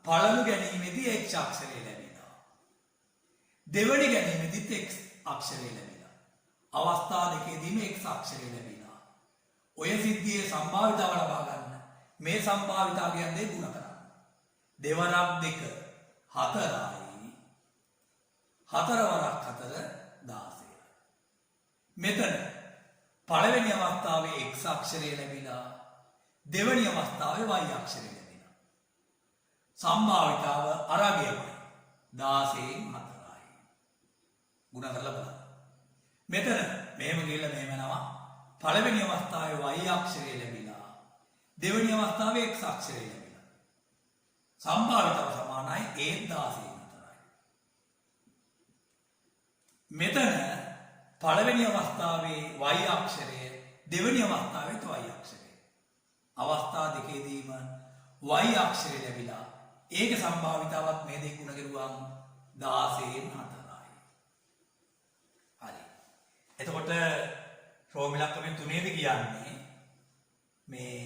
පළමු ගැනීමේදී x අක්ෂරය ලැබෙනවා. දෙවෙනි ගැනීමේදීත් x අක්ෂරය ලැබෙනවා. අවස්ථා දෙකේදීම x අක්ෂරය ලැබෙනවා. ඔය සිද්ධියේ සම්භාවිතාව ලබා ගන්න මේ සම්භාවිතාවයන් දෙක ගුණ කරන්න. දෙවරක් 2 4යි. 4 වරක් 4 16යි. මෙතන පළවෙනි අවස්ථාවේ x අක්ෂරය ලැබිලා දෙවෙනි අවස්ථාවේ y අක්ෂරය ලැබෙනවා. සම්භාවිතාව අරගයමයි 16න් 4යි. ගුණ කරලා බලන්න. මෙතන මෙහෙම ගිහලා මෙහෙම යනවා. පළවෙනි අවස්ථාවේ y අක්ෂරය ලැබිලා දෙවෙනි අවස්ථාවේ x අක්ෂරය ලැබිලා. සම්භාවිතාව සමානයි 16න් 4යි. මෙතන පළවෙනි අවස්ථාවේ y අක්ෂරය දෙවෙනි අවස්ථාවේ y අක්ෂරය. අවස්ථා දෙකේදීම y අක්ෂරය ලැබිලා ඒක සම්භාවිතාවත් මේ දෙක ගුණ කරුවාම 16න් 4යි. හරි. එතකොට ශ්‍රෝමිලක්කමෙන් තුනේදී කියන්නේ මේ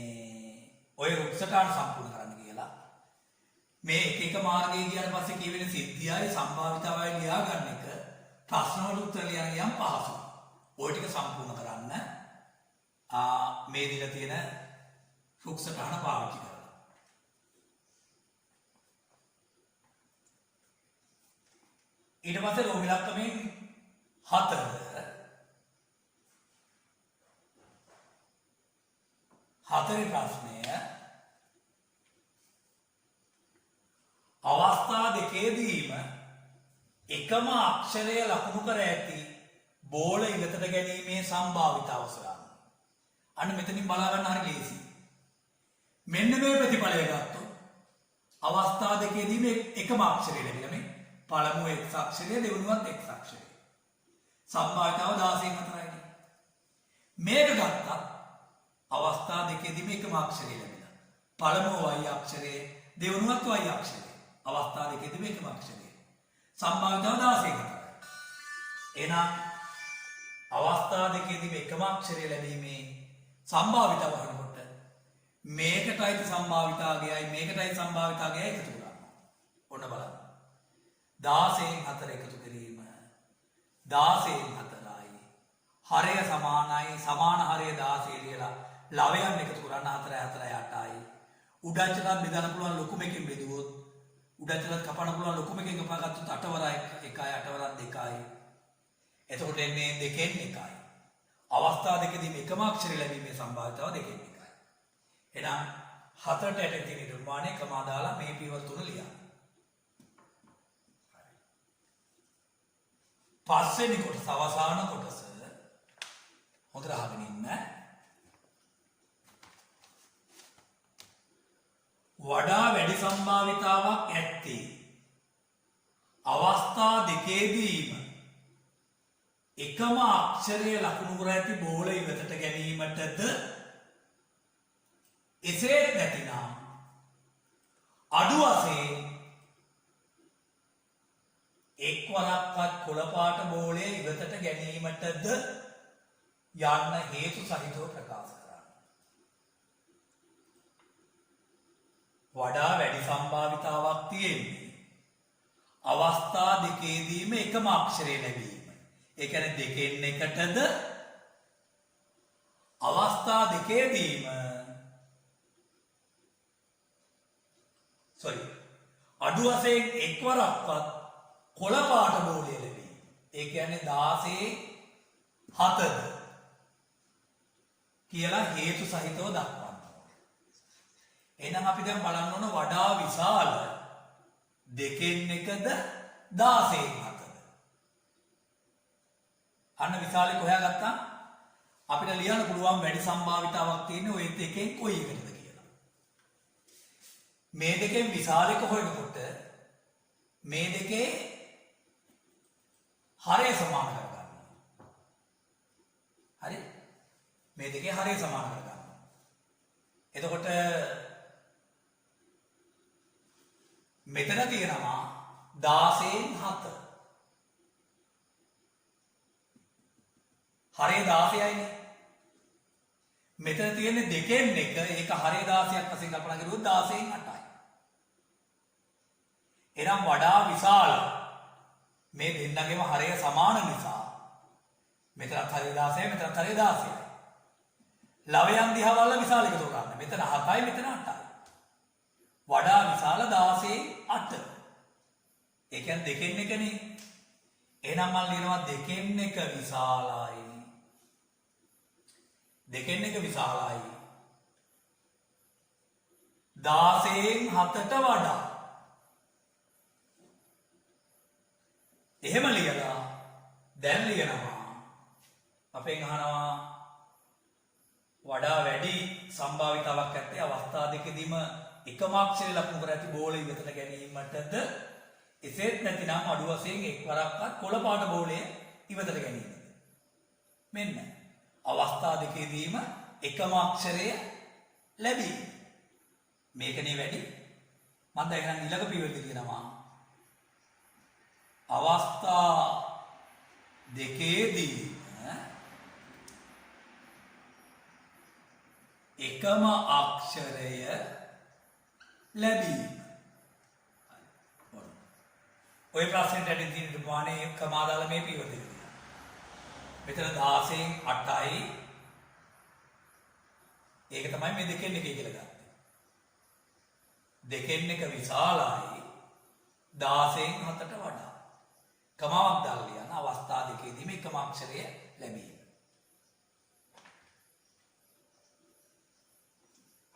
ඔය රුක් සටහන සම්පූර්ණ කරන්න කියලා. මේ එක මාර්ගයේ ගියාට පස්සේ කියවෙන සිද්ධියයි සම්භාවිතාවයි ලියා ගන්න එක ප්‍රශ්න වල උත්තර ලියන යම් පහසුයි. ඔය ටික සම්පූර්ණ කරන්න මේ දීලා තියෙන රුක් සටහන පාවිච්චි කරන්න. ඊට පස්සේ රෝමිලක්කමෙන් 4 හතරේ ප්‍රශ්නය අවස්ථා දෙකේදීම එකම අක්ෂරය ලකුණු කර ඇති බෝල ඉවතට ගැනීමේ සම්භාවිතාව සොයන්න. අන්න මෙතනින් බලා ගන්න හරි ලේසියි. මෙන්න මේ ප්‍රතිඵලය ගත්තොත් අවස්ථා දෙකේදීම එකම අක්ෂරය ලැබිලා මේ පළමුව x අක්ෂරය දෙවෙනුවත් x අක්ෂරය. සම්භාවිතාව 16න් 4යි. මේක ගත්තත් අවස්ථා දෙකේදීම එකම අක්ෂරය ලැබිලා. පළමුව y අක්ෂරය දෙවෙනුවත් y අක්ෂරය. අවස්ථා දෙකේදීම එකම අක්ෂරය. සම්භාවිතාව 16න් 4යි. එහෙනම් අවස්ථා දෙකේදීම එකම අක්ෂරය ලැබීමේ සම්භාවිතාව වහනකොට මේකටයි සම්භාවිතාවයයි මේකටයි සම්භාවිතාවයයි එකතු කරනවා. ඔන්න බලන්න. 16න් 4 එකතු කිරීම 16න් 4යි. හරය සමානයි. සමාන හරය 16 ලියලා ලවයන් එකතු කරන්න 4 4 8යි. උඩච්චලත් බෙදන්න පුළුවන් ලොකුම එකෙන් බෙදුවොත් උඩච්චලත් කපන්න පුළුවන් ලොකුම එකෙන් කපාගත්තොත් 8 වර 1යි 8 වර 2යි. එතකොට එන්නේ 2න් 1යි. අවස්ථා දෙකේදීම එකම අක්ෂරය ලැබීමේ සම්භාවිතාව 2න් 1යි. එහෙනම් 4ට යට තියෙන නිර්මාණය කමා දාලා මේ පියවර තුන ලියන්න. හරි. පස්වෙනි කොටස අවසාන කොටස හොඳට අහගෙන ඉන්න. වඩා වැඩි සම්භාවිතාවක් ඇත්තේ අවස්ථා දෙකේදීම එකම අක්ෂරය ලකුණු කර ඇති බෝල ඉවතට ගැනීමටද එසේත් නැතිනම් අඩු වශයෙන් එක්වරක්වත් කොළපාට බෝලය ඉවතට ගැනීමටද යන්න හේතු සහිතව ප්‍රකාශ කරන්න. වඩා වැඩි සම්භාවිතාවක් තියෙන්නේ අවස්ථා දෙකේදීම එකම අක්ෂරය ලැබීම. ඒ කියන්නේ දෙකෙන් එකටද අවස්ථා දෙකේදීම අඩු වශයෙන් එක්වරක්වත් කොළ පාට බෝලය ලැබීම. ඒ කියන්නේ 16 7ද කියලා හේතු සහිතව දක්වන්න ඕනේ. එහෙනම් අපි දැන් බලන්න ඕන වඩා විශාල දෙකෙන් එකද 16න් 7ද. අන්න විශාලේ හොයාගත්තා අපිට ලියන්න පුළුවන් වැඩි සම්භාවිතාවක් තියෙන්නේ ওই දෙකෙන් කොයි එකටද කියලා. මේ දෙකෙන් විශාලක හොයනකොට මේ දෙකේ හරය සමාන කරගන්න. හරි? මේ දෙකේ හරය සමාන කරගන්න. එතකොට මෙතන තියෙනවා 16න් 7. හරය 16යිනේ. මෙතන තියෙන්නේ දෙකෙන් එක ඒක හරය 16ක් වශයෙන් කල්පනා කරුවොත් 16න් 8යි. එනම් වඩා විශාල මේ දෙන්නගේම හරය සමාන නිසා මෙතනත් හරය 16යි මෙතනත් හරය 16යි. ලවයන් දිහා බලලා විශාල එකතු කරන්න. මෙතන 7යි මෙතන 8යි. වඩා විශාල 16න් 8. ඒ කියන්නේ දෙකෙන් එකනේ. එහෙනම් මම ලියනවා දෙකෙන් එක විශාලයි. දෙකෙන් එක විශාලයි. 16න් 7ට වඩා. එහෙම ලියලා දැන් ලියනවා අපෙන් අහනවා වඩා වැඩි සම්භාවිතාවක් ඇත්තේ අවස්ථා දෙකදීම එකම අක්ෂරය ලකුණු කර ඇති බෝල ඉවතට ගැනීමටද එසේත් නැතිනම් අඩු වශයෙන් එක්වරක්වත් කොළ පාට බෝලය ඉවතට ගැනීමද. මෙන්න අවස්ථා දෙකේදීම එකම අක්ෂරය ලැබීම. මේකනේ වැඩි. මම දැන් එහෙනම් ඊළඟ පියවරට කියනවා අවස්ථා දෙකේදී එකම අක්ෂරය ලැබීම. ඔය ප්‍රශ්නෙට ඇටින් තියෙන ප්‍රමාණය කමා දාලා මේ පියවර දෙක. මෙතන 16න් 8යි. ඒක තමයි මේ දෙකෙන් එකයි කියලා ගත්තේ. දෙකෙන් එක විශාලයි 16න් 7ට වඩා. කමාවක් දාලා ලියන අවස්ථා දෙකේදීම එකම අක්ෂරය ලැබීම.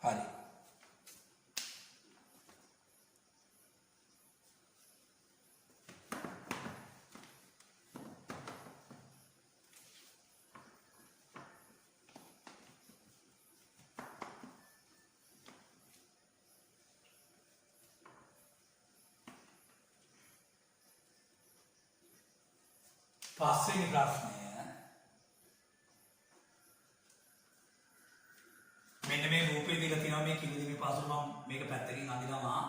හරි. පස්වෙනි ප්‍රශ්නය මෙන්න මේ රූපේ දීලා තියෙනවා මේ කිලිදිමේ පාසල මම මේක පැත්තකින් අඳිනවා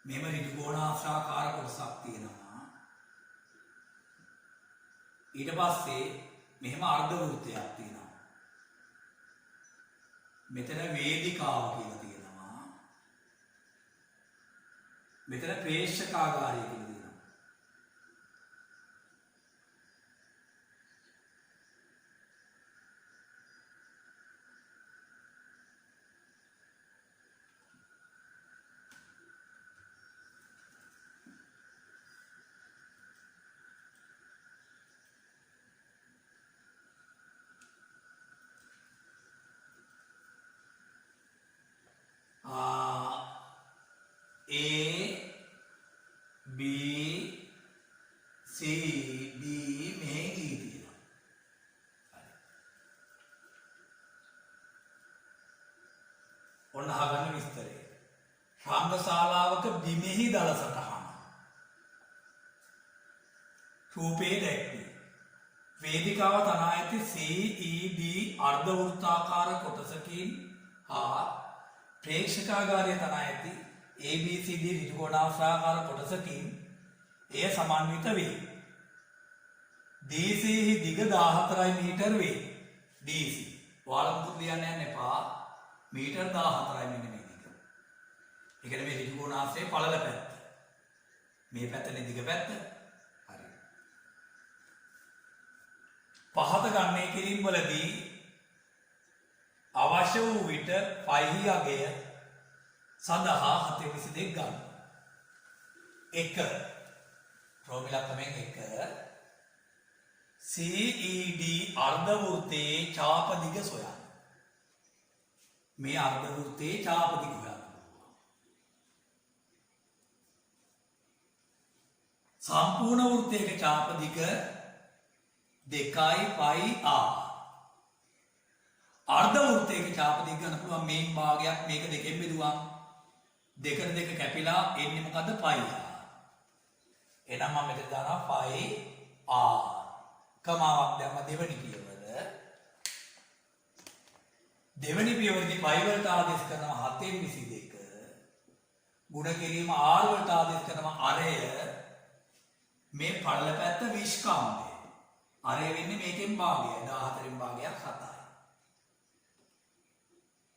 මෙම ඍජු කෝණාශ්‍රාකාර කොටසක් තියෙනවා ඊට පස්සේ මෙහෙම අර්ධ වෘත්තයක් තියෙනවා මෙතන වේදිකාව කියලා තියෙනවා මෙතන ප්‍රේක්ෂකාගාරය කියලා A, B, C, D මේ E තියෙනවා. හරි. ඔන්න අහගන්න විස්තරය. රංගශාලාවක බිමෙහි දල සටහන. රූපේ දැක්වේ. වේදිකාව තනා ඇති CED අර්ධ වෘත්තාකාර කොටසකින් හා ප්‍රේක්ෂකාගාරය තනා ඇති ABCD ඍජු කෝණාශ්‍රාකාර කොටසකින් එය සමන්විත වේ. DC හි දිග 14 මීටර වේ. DC. ඔයාලා මුකුත් ලියන්න යන්න එපා. මීටර 14 මෙන්න මේ දිග. ඒ කියන්නේ මේ ඍජු කෝණාශ්‍රයේ පළල පැත්ත. මේ පැත්තනේ දිග පැත්ත. හරි. පහත ගණනය කිරීම වලදී අවශ්‍ය වූ විට පහහි අගය සඳහා 722 ගන්න. 1 ප්‍රෝමිලක්කමෙන් 1 CED අර්ධ වෘත්තයේ ඡාප දිග සොයන්න. මේ අර්ධ වෘත්තයේ ඡාප දිග හොයන්න. සම්පූර්ණ වෘත්තයක ඡාප දිග 2 පයි r. අර්ධ වෘත්තයක ඡාප දිග ගන්න පුළුවන් මේන් භාගයක් මේක දෙකෙන් බෙදුවා. දෙකට දෙක කැපිලා එන්නේ මොකද්ද පයි r. එහෙනම් මම මෙතන දානවා පයි r. කමාවක් දැම්ම දෙවෙනි පියවර. දෙවෙනි පියවරදී පයි වලට ආදේශ කරනවා 722. ගුණ කිරීම r වලට ආදේශ කරනවා අරය. මේ පළල පැත්ත විස්කම්භය. අරය වෙන්නේ මේකෙන් භාගයයි. 14න් භාගයක් 7යි.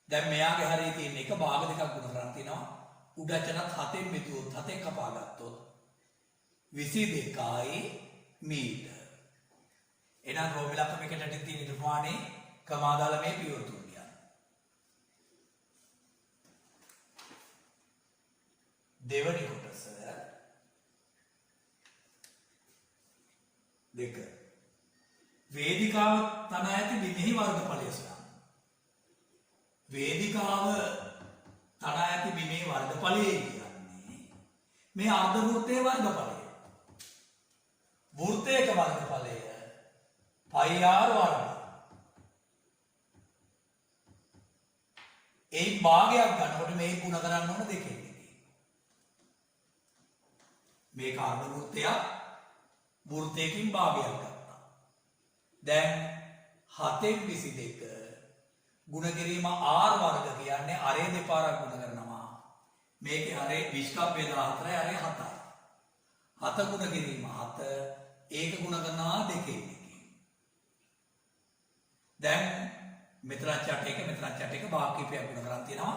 දැන් මෙයාගේ හරිය තියෙන එක භාග දෙකක් ගුණ කරන් තිනවා. උඩචනත් 7න් මෙතුවොත් 7න් කපා ගත්තොත් 22යි මීටර. එහෙනම් රෝමිලක්කමකට තියෙන නිර්මාණය කමාදාල මේ පියවර තුන කියන්නේ. දෙවනි කොටස 2 වේදිකාව තන ඇති බිමෙහි වර්ගඵලය සොයන්න. වේදිකාව තන ඇති බිමේ වර්ගඵලය කියන්නේ මේ අර්ධ වෘත්තයේ වර්ගඵලය. වෘත්තයක වර්ගඵලය පයි r වර්ග. ඒ භාගයක් ගන්නකොට මේ ගුණ කරන්න ඕන දෙකෙන් එකේ. මේක අර්ධ වෘත්තයක් වෘත්තයකින් භාගයක් ගත්තා. දැන් 722 ගුණ කිරීම r වර්ග කියන්නේ අරේ දෙපාරක් ගුණ කරනවා. මේකේ අරේ විස්කම්භය 14යි අරේ 7යි. 7 ගුණ කිරීම 7 ඒක ගුණ කරනවා දෙකෙන් එකකින්. දැන් මෙතන චට එක මෙතන චට එක භාග කිහිපයක් ගුණ කරන් තියෙනවා.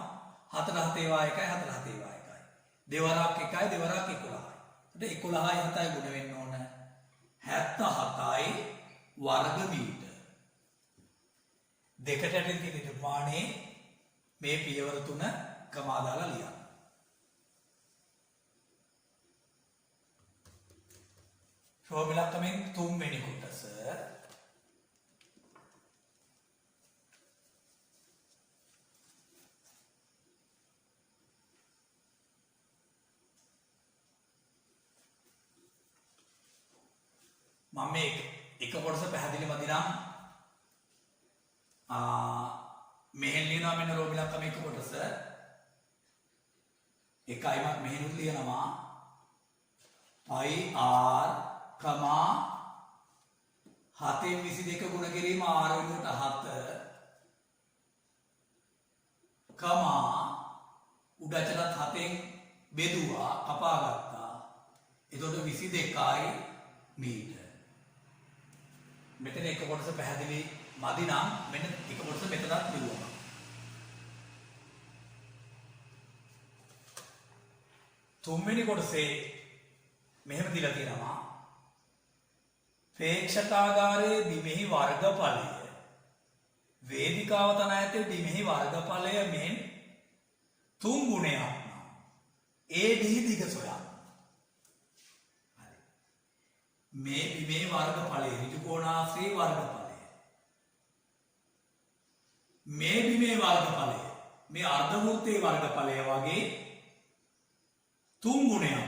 4 7 ඒවා 1යි 4 7 ඒවා 1යි. දෙවරක් 1යි දෙවරක් 11යි. එතකොට 11යි 7යි ගුණ වෙන්න ඕන 77යි වර්ග මීටර. දෙකට ඇටින් තියෙන නිර්මාණයේ මේ පියවර තුන කමා දාලා ලියන්න. රෝමිලක්කමෙන් 3 වෙනි කොටස මම මේ එක කොටස පැහැදිලිව දිනම් මෙහෙන් ලියනවා මෙන්න රෝමිලක්කම එක කොටස එකයි මම මෙහෙනුත් ලියනවා πr, 7න් 22 ගුණ කිරීම r වෙනුවට 7 උඩ අචලත් 7න් බෙදුවා කපා ගත්තා. එතකොට 22යි මීටර. මෙතන එක කොටස පැහැදිලි මදි නම් මෙන්න එක කොටස මෙතනත් බෙදුවා. තුන්වෙනි කොටසේ මෙහෙම දීලා තියෙනවා. ප්‍රේක්ෂකාගාරයේ බිමෙහි වර්ගඵලය වේදිකාව තන ඇතේ බිමෙහි වර්ගඵලය මෙන් 3 ගුණයක් නම් AD දිග සොයන්න. හරි. මේ බිමේ වර්ගඵලය ඍජු කෝණාශ්‍රී වර්ගඵලය. මේ බිමේ වර්ගඵලය මේ අර්ධ වෘත්තයේ වර්ගඵලය වගේ 3 ගුණයක්.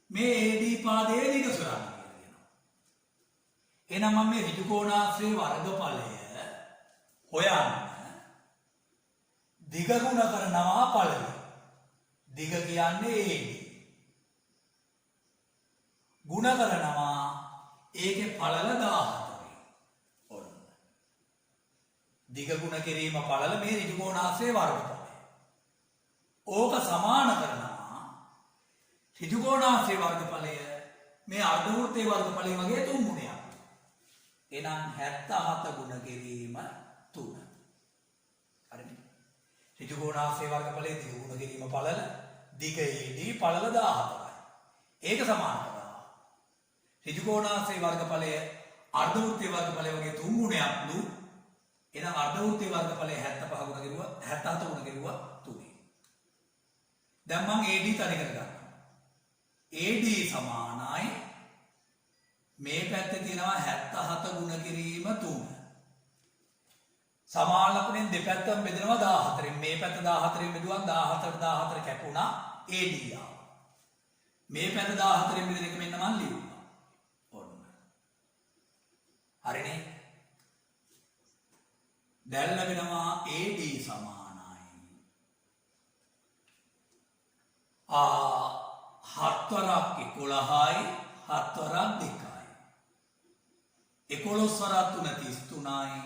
මේ AD පාදයේ දිග සොයන්න. එහෙනම් මම මේ ඍජු කෝණාශ්‍රී වර්ගඵලය හොයන්න දිග ගුණ කරනවා පළවෙනි. දිග කියන්නේ AD. ගුණ කරනවා ඒකේ පළල 14. ඔන්න. දිග ගුණ කිරීම පළල මේ ඍජු කෝණාශ්‍රී වර්ගඵලය. ඕක සමාන කරනවා ඍජු කෝණාශ්‍රී වර්ගඵලය මේ අර්ධ වෘත්තයේ වර්ගඵලය වගේ 3 ගුණයක්. එනම් 77 ගුණ කිරීම 3. හරිද? ඍජු කෝණාශ්‍රී වර්ගඵලයේ දිග ගුණ කිරීම පළල දිග AD පළල 14යි. ඒක සමාන කරනවා. ඍජු කෝණාශ්‍රී වර්ගඵලය අර්ධ වෘත්තයේ වර්ගඵලය වගේ 3 ගුණයක්ලු. එහෙනම් අර්ධ වෘත්තයේ වර්ගඵලය 75 ගුණ කිරුවා 77 ගුණ කිරුවා 3. දැන් මම AD තනි කරගන්නවා. AD සමානයි මේ පැත්තේ තියෙනවා 77 ගුණ කිරීම 3. සමාන ලකුණෙන් දෙපැත්තම බෙදෙනවා 14න්. මේ පැත්ත 14න් බෙදුවා 14 කැපුණා AD ආවා. මේ පැත්ත 14න් බෙදෙන එක මෙන්න මම ලියුවා. ඔන්න. හරිනේ. දැන් ලැබෙනවා AD සමානයි 7 වරක් 11යි 7 වරක් 2යි. 11 වරක් 3 33යි.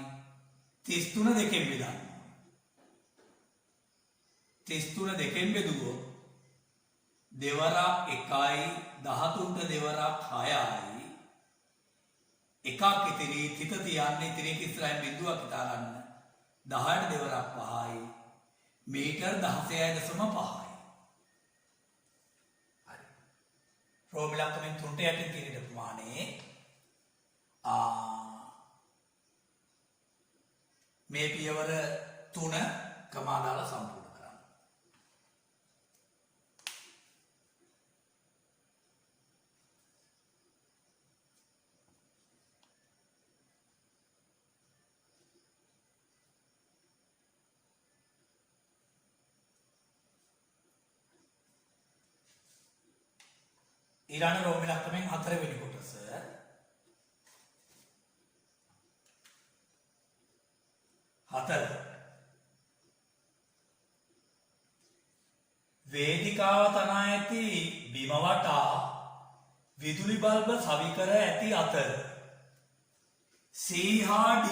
33 දෙකෙන් බෙදන්න. 33 දෙකෙන් බෙදුවොත් දෙවරක් 1යි 13ට දෙවරක් 6යි. එකක් ඉතිරි තිත තියන්නේ ඉතිරි ඉස්සරහින් බිඳුවක් හිතා ගන්න. 10ට දෙවරක් 5යි. මීටර් 16.5යි. රෝම ඉලක්කමෙන් 3ට යටින් තියෙන ප්‍රමාණය මේ පියවර 3 කමා දාලා සම්පූර්ණ කරන්න. ඊළඟ රෝම ඉලක්කමෙන් 4 වෙනි කොටස වේදිකාව තනා ඇති බිම වටා විදුලි බල්බ සවි කර ඇති අතර C හා D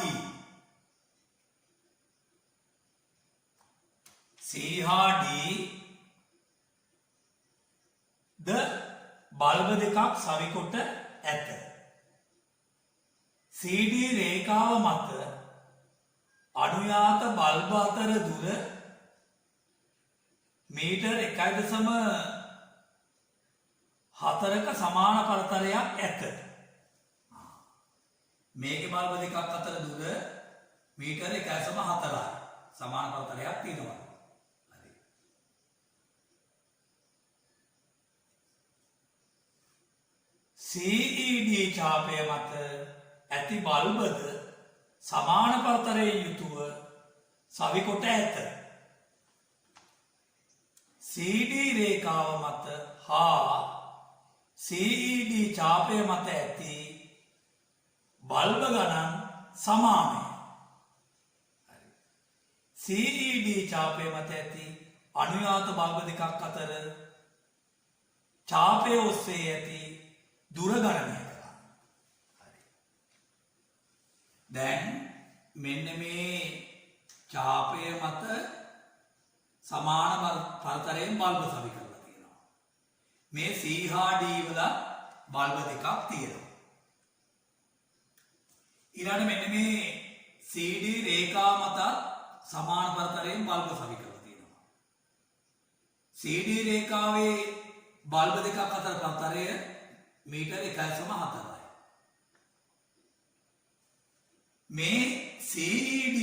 ද බල්බ දෙකක් සවි කොට ඇත. CD රේඛාව මත අනුයාත බල්බ අතර දුර මීටර් 1.4ක සමාන පරතරයක් ඇත. මේකේ බල්බ දෙකක් අතර දුර මීටර් 1.4යි. සමාන පරතරයක් තියෙනවා. හරි. CED ඡාපය මත ඇති බල්බද සමාන පරතරයෙන් යුතුව සවි කොට ඇත. CD රේඛාව මත හා CED ඡාපය මත ඇති බල්බ ගණන් සමානයි. CED ඡාපය මත ඇති අනුයාත බල්බ දෙකක් අතර ඡාපය ඔස්සේ ඇති දුර ගණනය කරන්න. හරි. දැන් මෙන්න මේ ඡාපය මත සමාන පරතරයෙන් බල්බ සවි කරලා තියෙනවා. මේ C හා D වල බල්බ දෙකක් තියෙනවා. ඊළඟ මෙන්න මේ CD රේඛා මත සමාන පරතරයෙන් බල්බ සවි කරලා තියෙනවා. CD රේඛාවේ බල්බ දෙකක් අතර පරතරය මීටර 1.4යි. මේ CD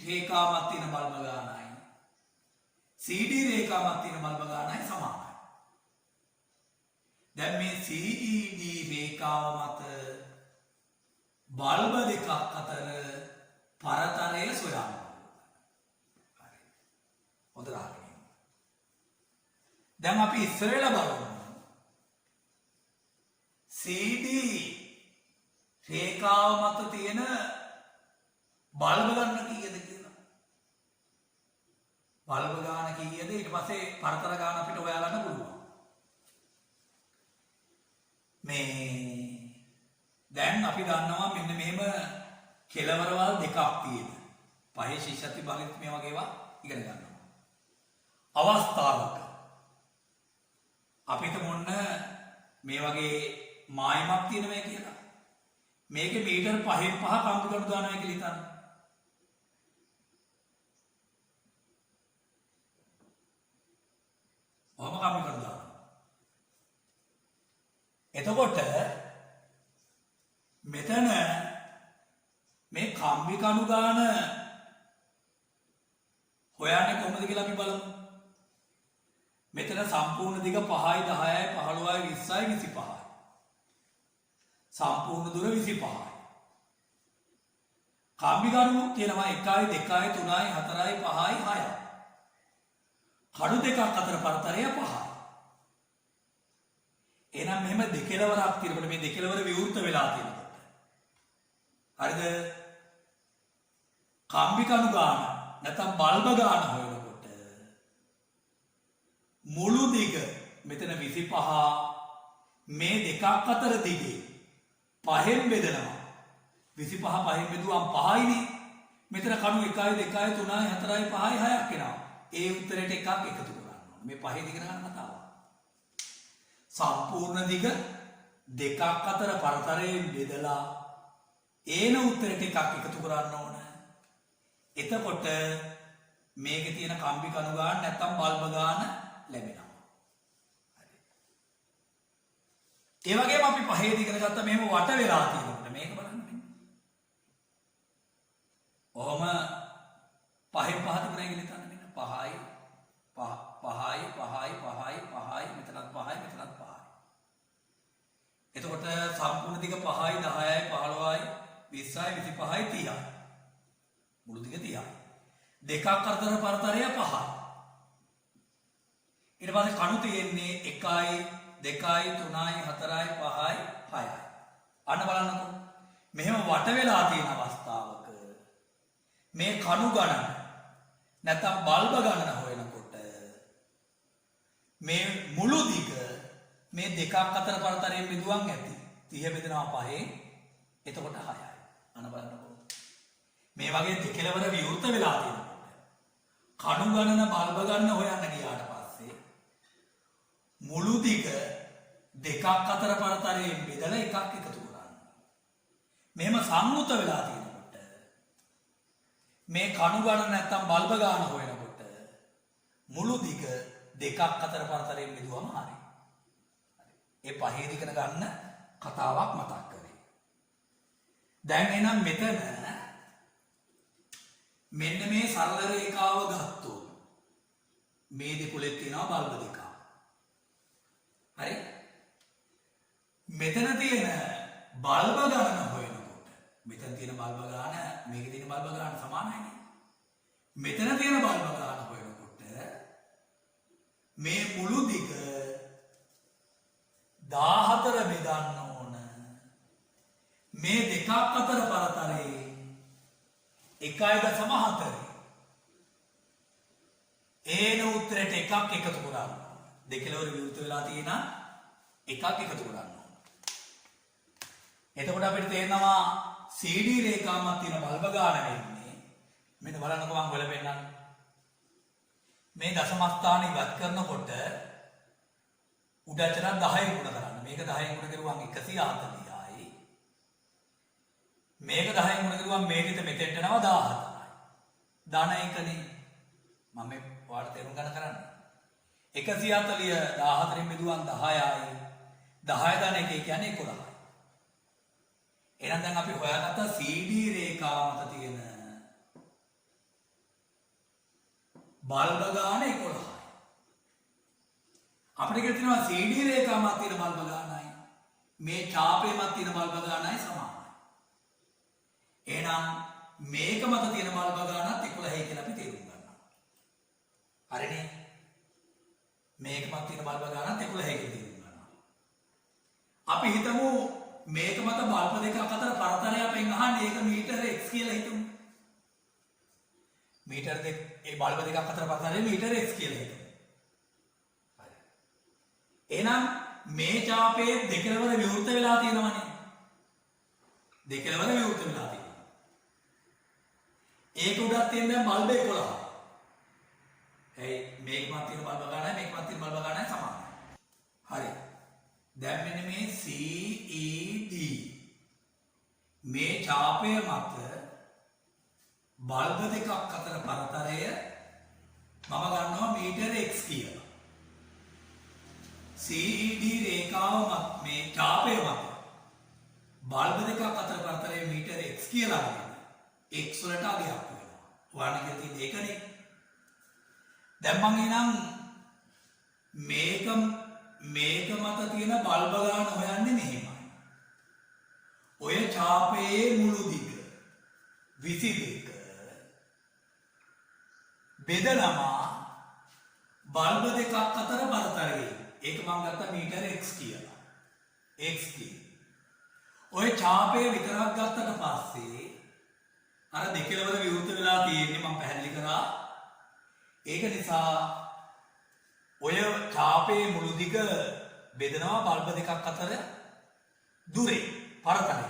රේඛා මත තියෙන බල්බ ගානයි CD රේඛා මත තියෙන බල්බ ගානයි සමානයි. දැන් මේ CED රේඛාව මත බල්බ දෙකක් අතර පරතරය සොයන්න. හරි. හොඳට අහගෙන ඉන්න. දැන් අපි ඉස්සරලා බලමු. CD රේඛාව මත තියෙන බල්බ ගන්න කීයද කියලා. බල්බ ගාන කීයද ඊට පස්සේ පරතර ගාන අපිට හොයා ගන්න පුළුවන්. මේ දැන් අපි දන්නවා මෙන්න මෙහෙම කෙලවරවල් දෙකක් තියෙනවා. පහේ ශිෂ්‍යත්ව භාගෙත් මේ වගේ ඒවා ඉගෙන ගන්නවා. අවස්ථාවක අපිට මොන්න මේ වගේ මායමක් තියෙනවා කියලා. මේකේ මීටර 5න් 5 කම්පි කණු දානවා කියලා හිතන්න. ඔහම කම්පි කණු දානවා. එතකොට මෙතන මේ කම්බි කණු ගාන හොයන්නේ කොහොමද කියලා අපි බලමු. මෙතන සම්පූර්ණ දිග 5යි 10යි 15යි 20යි 25යි. සම්පූර්ණ දුර 25යි. කම්බි කණු කියනවා 1යි 2යි 3යි 4යි 5යි 6යි. කඩු දෙකක් අතර පරතරය 5යි. එහෙනම් මෙහෙම දෙකලවරක් තියෙනකොට මේ දෙකලවර විවෘත වෙලා තියෙනවා. හරිද? කම්බි කණු ගාන නැත්නම් බල්බ ගාන හොයනකොට මුළු දිග මෙතන 25 මේ දෙකක් අතර දිගේ 5න් බෙදනවා. 25 5න් බෙදුවම 5යිනේ. මෙතන කණු 1යි 2යි 3යි 4යි 5යි 6ක් එනවා. ඒ උත්තරයට එකක් එකතු කරන්න ඕනේ. මේ 5 දිග ගන්න කතාව. සම්පූර්ණ දිග දෙකක් අතර පරතරයෙන් බෙදලා ඒන උත්තරයට එකක් එකතු කරන්න ඕන. එතකොට මේකේ තියෙන කම්බි කණු ගාන නැත්තම් බල්බ ගාන ලැබෙනවා. හරි. ඒ වගේම අපි පහේදී ඉගෙන ගත්තා මෙහෙම වට වෙලා තියෙනකොට මේක බලන්න මෙන්න. ඔහම පහෙන් පහ තිබුණා කියලා හිතන්න මෙන්න 5යි 5යි 5යි 5යි 5යි මෙතනත් 5යි මෙතනත් 5යි. එතකොට සම්පූර්ණ දිග 5යි 10යි 15යි 20යි 25යි 30යි. මුළු දිග 30යි. දෙකක් අතර පරතරය 5යි. ඊට පස්සේ කණු තියෙන්නේ 1යි 2යි 3යි 4යි 5යි 6යි. අන්න බලන්නකෝ. මෙහෙම වට වෙලා තියෙන අවස්ථාවක මේ කණු ගණන නැත්නම් බල්බ ගණන හොයනකොට මේ මුළු දිග මේ දෙකක් අතර පරතරයෙන් බෙදුවන් ඇති 30 බෙදනවා 5න් එතකොට 6යි. අන්න බලන්නකෝ. මේ වගේ දෙකලවර විවෘත වෙලා තියෙනකොට කණු ගණන බල්බ ගණන හොයන්න ගියාට පස්සේ මුළු දිග දෙකක් අතර පරතරයෙන් බෙදලා එකක් එකතු කරන්න. මෙහෙම සංවෘත වෙලා තියෙනකොට මේ කණු ගණන නැත්තම් බල්බ ගණන හොයනකොට මුළු දිග දෙකක් අතර පරතරයෙන් බෙදුවම හරියි. ඒ පහේදී ඉගෙන ගන්න කතාවක් මතක් කරේ. දැන් එහෙනම් මෙතන මෙන්න මේ සරල රේඛාව ගත්තොත් මේ දෙපොලේ තියෙනවා බල්බ දෙකක්. හරි? මෙතන තියෙන බල්බ ගණන හොයනකොට මෙතන තියෙන බල්බ ගාන මේකේ තියෙන බල්බ ගාන සමානයිනේ. මෙතන තියෙන බල්බ ගාන හොයනකොට මේ මුළු දිග 14 බෙදන්න ඕන. මේ දෙකක් අතර පරතරේ 1.4. ඒන උත්තරයට එකක් එකතු කරන්න. දෙකලවර විවෘත වෙලා තියෙන එකක් එකතු කරන්න ඕන. එතකොට අපිට තේරෙනවා CD රේඛාවක් තියෙන බල්බ ගාන වෙන්නේ මෙන්න බලන්නකෝ මම වල පෙන්නන්න. මේ දශම ස්ථාන ඉවත් කරනකොට උඩ අචර 10 ගුණ කරන්න. මේක 10 ගුණ කරුවම 140යි. මේක 10 ගුණ කරුවම මේකෙත් මෙතෙන්ට යනවා 14යි. ධන එකනේ. මම මේ ඔයාලට තේරුම් ගන්න කරන්නේ. 140 14න් බෙදුවම 10යි. 10 ධන එක කියන්නේ 11යි. එහෙනම් දැන් අපි හොයාගත්තා CD රේඛාව මත තියෙන බල්බ ගාන 11යි. අපිට කියලා තියෙනවා CD රේඛාව මත තියෙන බල්බ ගානයි මේ ඡාපයේ මත තියෙන බල්බ ගානයි සමානයි. එහෙනම් මේක මත තියෙන බල්බ ගානත් 11යි කියලා අපි තේරුම් ගන්නවා. හරිනේ? මේක මත තියෙන බල්බ ගානත් 11යි කියලා තේරුම් ගන්නවා. අපි හිතමු මේක මත බල්බ දෙකක් අතර පරතරය අපෙන් අහන්නේ ඒක මීටර x කියලා හිතමු. මීටර දෙක ඒ බල්බ දෙකක් අතර පරතරය මීටර x කියලා හිතමු. හරි. එහෙනම් මේ ඡාපයේ දෙකලවර විවෘත වෙලා තියෙනවනේ. දෙකලවර විවෘත වෙලා තියෙනවා. ඒක උඩක් තියෙන දැන් බල්බ 11. ඒ මේක මත තියෙන බල්බ ගානයි මේක මත තියෙන බල්බ ගානයි සමානයි. හරි. දැන් මෙන්න මේ CED මේ ඡාපය මත බල්බ දෙකක් අතර පරතරය මම ගන්නවා මීටර x කියලා. CED රේඛාව මත මේ ඡාපය මත බල්බ දෙකක් අතර පරතරය මීටර x කියලා ගන්න. x වලට අගයක් වෙනවා. ඔයාලට තියෙන ඒකනේ. දැන් මම එනම් මේක මත තියෙන බල්බ ගාන හොයන්නේ මෙහෙමයි. ඔය ඡාපයේ මුළු දිග 22 බෙදනවා බල්බ දෙකක් අතර පරතරය. ඒක මම ගත්තා මීටර x කියලා. x කියලා. ඔය ඡාපය විතරක් ගත්තට පස්සේ අර දෙකලවර විවෘත වෙලා තියෙන්නේ මම පැහැදිලි කරා. ඒක නිසා ඔය ඡාපයේ මුළු දිග බෙදනවා බල්බ දෙකක් අතර දුරේ පරතරය.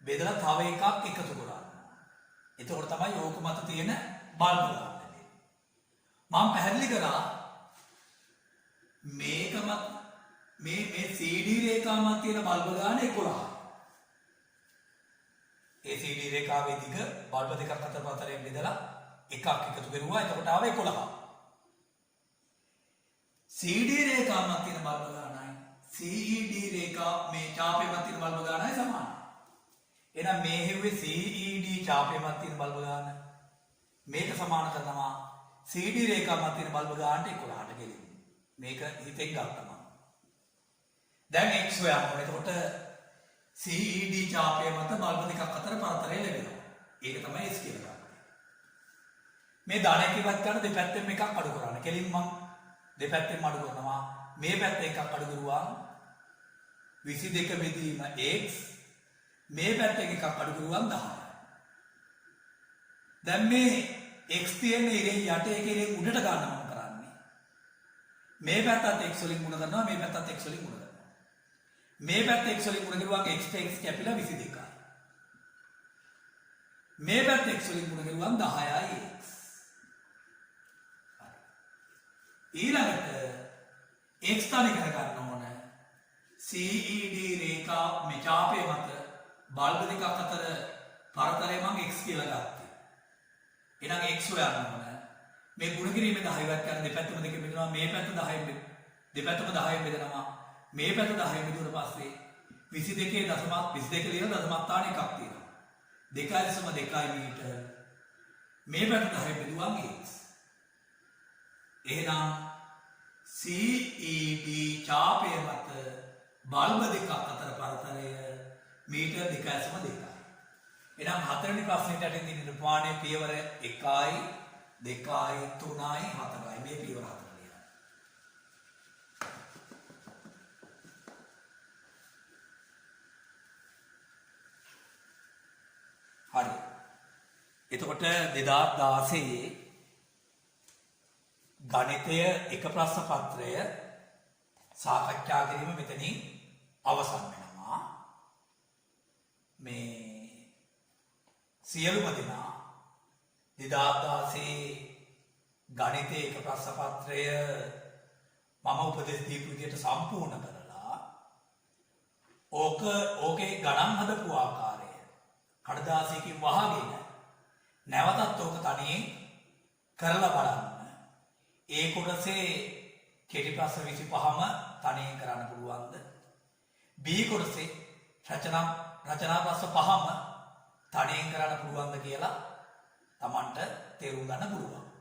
බෙදලා තව එකක් එකතු කරනවා. එතකොට තමයි ඕක මත තියෙන බල්බ ගන්න දෙන්නේ. මම පැහැදිලි කරා මේක මත මේ CD රේඛාව මත තියෙන බල්බ ගාන 11. ඒ CD රේඛාවේ දිග බල්බ දෙකක් අතර පරතරයෙන් බෙදලා එකක් එකතු කරුවා. එතකොට ආව 11. CD රේඛාව මත තියෙන බල්බ ගානයි CED රේඛාව මේ ඡාපයේ මත තියෙන බල්බ ගානයි සමානයි. එහෙනම් මේ හෙව්වේ CED ඡාපයේ මත තියෙන බල්බ ගාන මේක සමාන කරනවා CD රේඛාව මත තියෙන බල්බ ගානට 11ට ගෙලින්. මේක හිතෙන් ගත්තම. දැන් x හොයන්න. එතකොට CED ඡාපයේ මත බල්බ දෙකක් අතර පරතරය ලැබෙනවා. ඒක තමයි s කියලා ගන්න. මේ ධනයක් ඉවත් කරන දෙපැත්තෙන් එකක් අඩු කරන්න. කෙලින් මම දෙපැත්තෙන් අඩු කරනවා. මේ පැත්තේ එකක් අඩු කරුවා 22 බෙදීම x. මේ පැත්තෙන් එකක් අඩු කරුවා 10. දැන් මේ x තියෙන ඉරේ යට එකේ උඩට ගන්න මම කරන්නේ. මේ පැත්තත් x වලින් ගුණ කරනවා. මේ පැත්තත් x වලින් ගුණ කරනවා. මේ පැත්ත x වලින් ගුණ කරුවා x ට x කැපිලා 22යි. මේ පැත්ත x වලින් ගුණ කරුවා 10යි x. ඊළඟට x තනි කර ගන්න ඕන. CED රේඛා මේ ඡාපයේ මත බල්බ දෙකක් අතර පරතරය මම x කියලා ගත්තා. එහෙනම් x හොයන්න ඕන. මේ ගුණ කිරීමේ 10 ඉවත් කරන දෙපැත්තම දෙකෙන් බෙදනවා. මේ පැත්ත 10න් දෙපැත්තම 10න් බෙදනවා. මේ පැත්ත 10න් බෙදුවට පස්සේ 22 ලියන දශම ස්ථාන එකක් තියෙනවා. 2.2 මීටර. මේ පැත්ත 10න් බෙදුවම x. එහෙනම් CED ඡාපයේ මත බල්බ දෙකක් අතර පරතරය මීටර 2.2යි. එහෙනම් හතරවෙනි ප්‍රශ්නෙට යටින් තියෙන නිර්මාණයේ පියවර 1යි 2යි 3යි 4යි මේ පියවර 4 ලියන්න. හරි. එතකොට 2016 ගණිතය එක ප්‍රශ්න පත්‍රය සාකච්ඡා කිරීම මෙතනින් අවසන් වෙනවා. මේ සියලුම දෙනා 2016 ගණිතයේ එක ප්‍රශ්න පත්‍රය මම උපදෙස් දීපු විදිහට සම්පූර්ණ කරලා ඕකේ ගණන් හදපු ආකාරය කඩදාසියකින් වහගෙන නැවතත් ඕක තනියෙන් කරලා බලන්න. ඒ කොටසේ කෙටි ප්‍රශ්න 25ම තනියෙන් කරන්න පුළුවන්ද? B කොටසේ රචනා ප්‍රශ්න 5ම තනියෙන් කරන්න පුළුවන්ද කියලා Tamanට තේරුම් ගන්න පුළුවන්.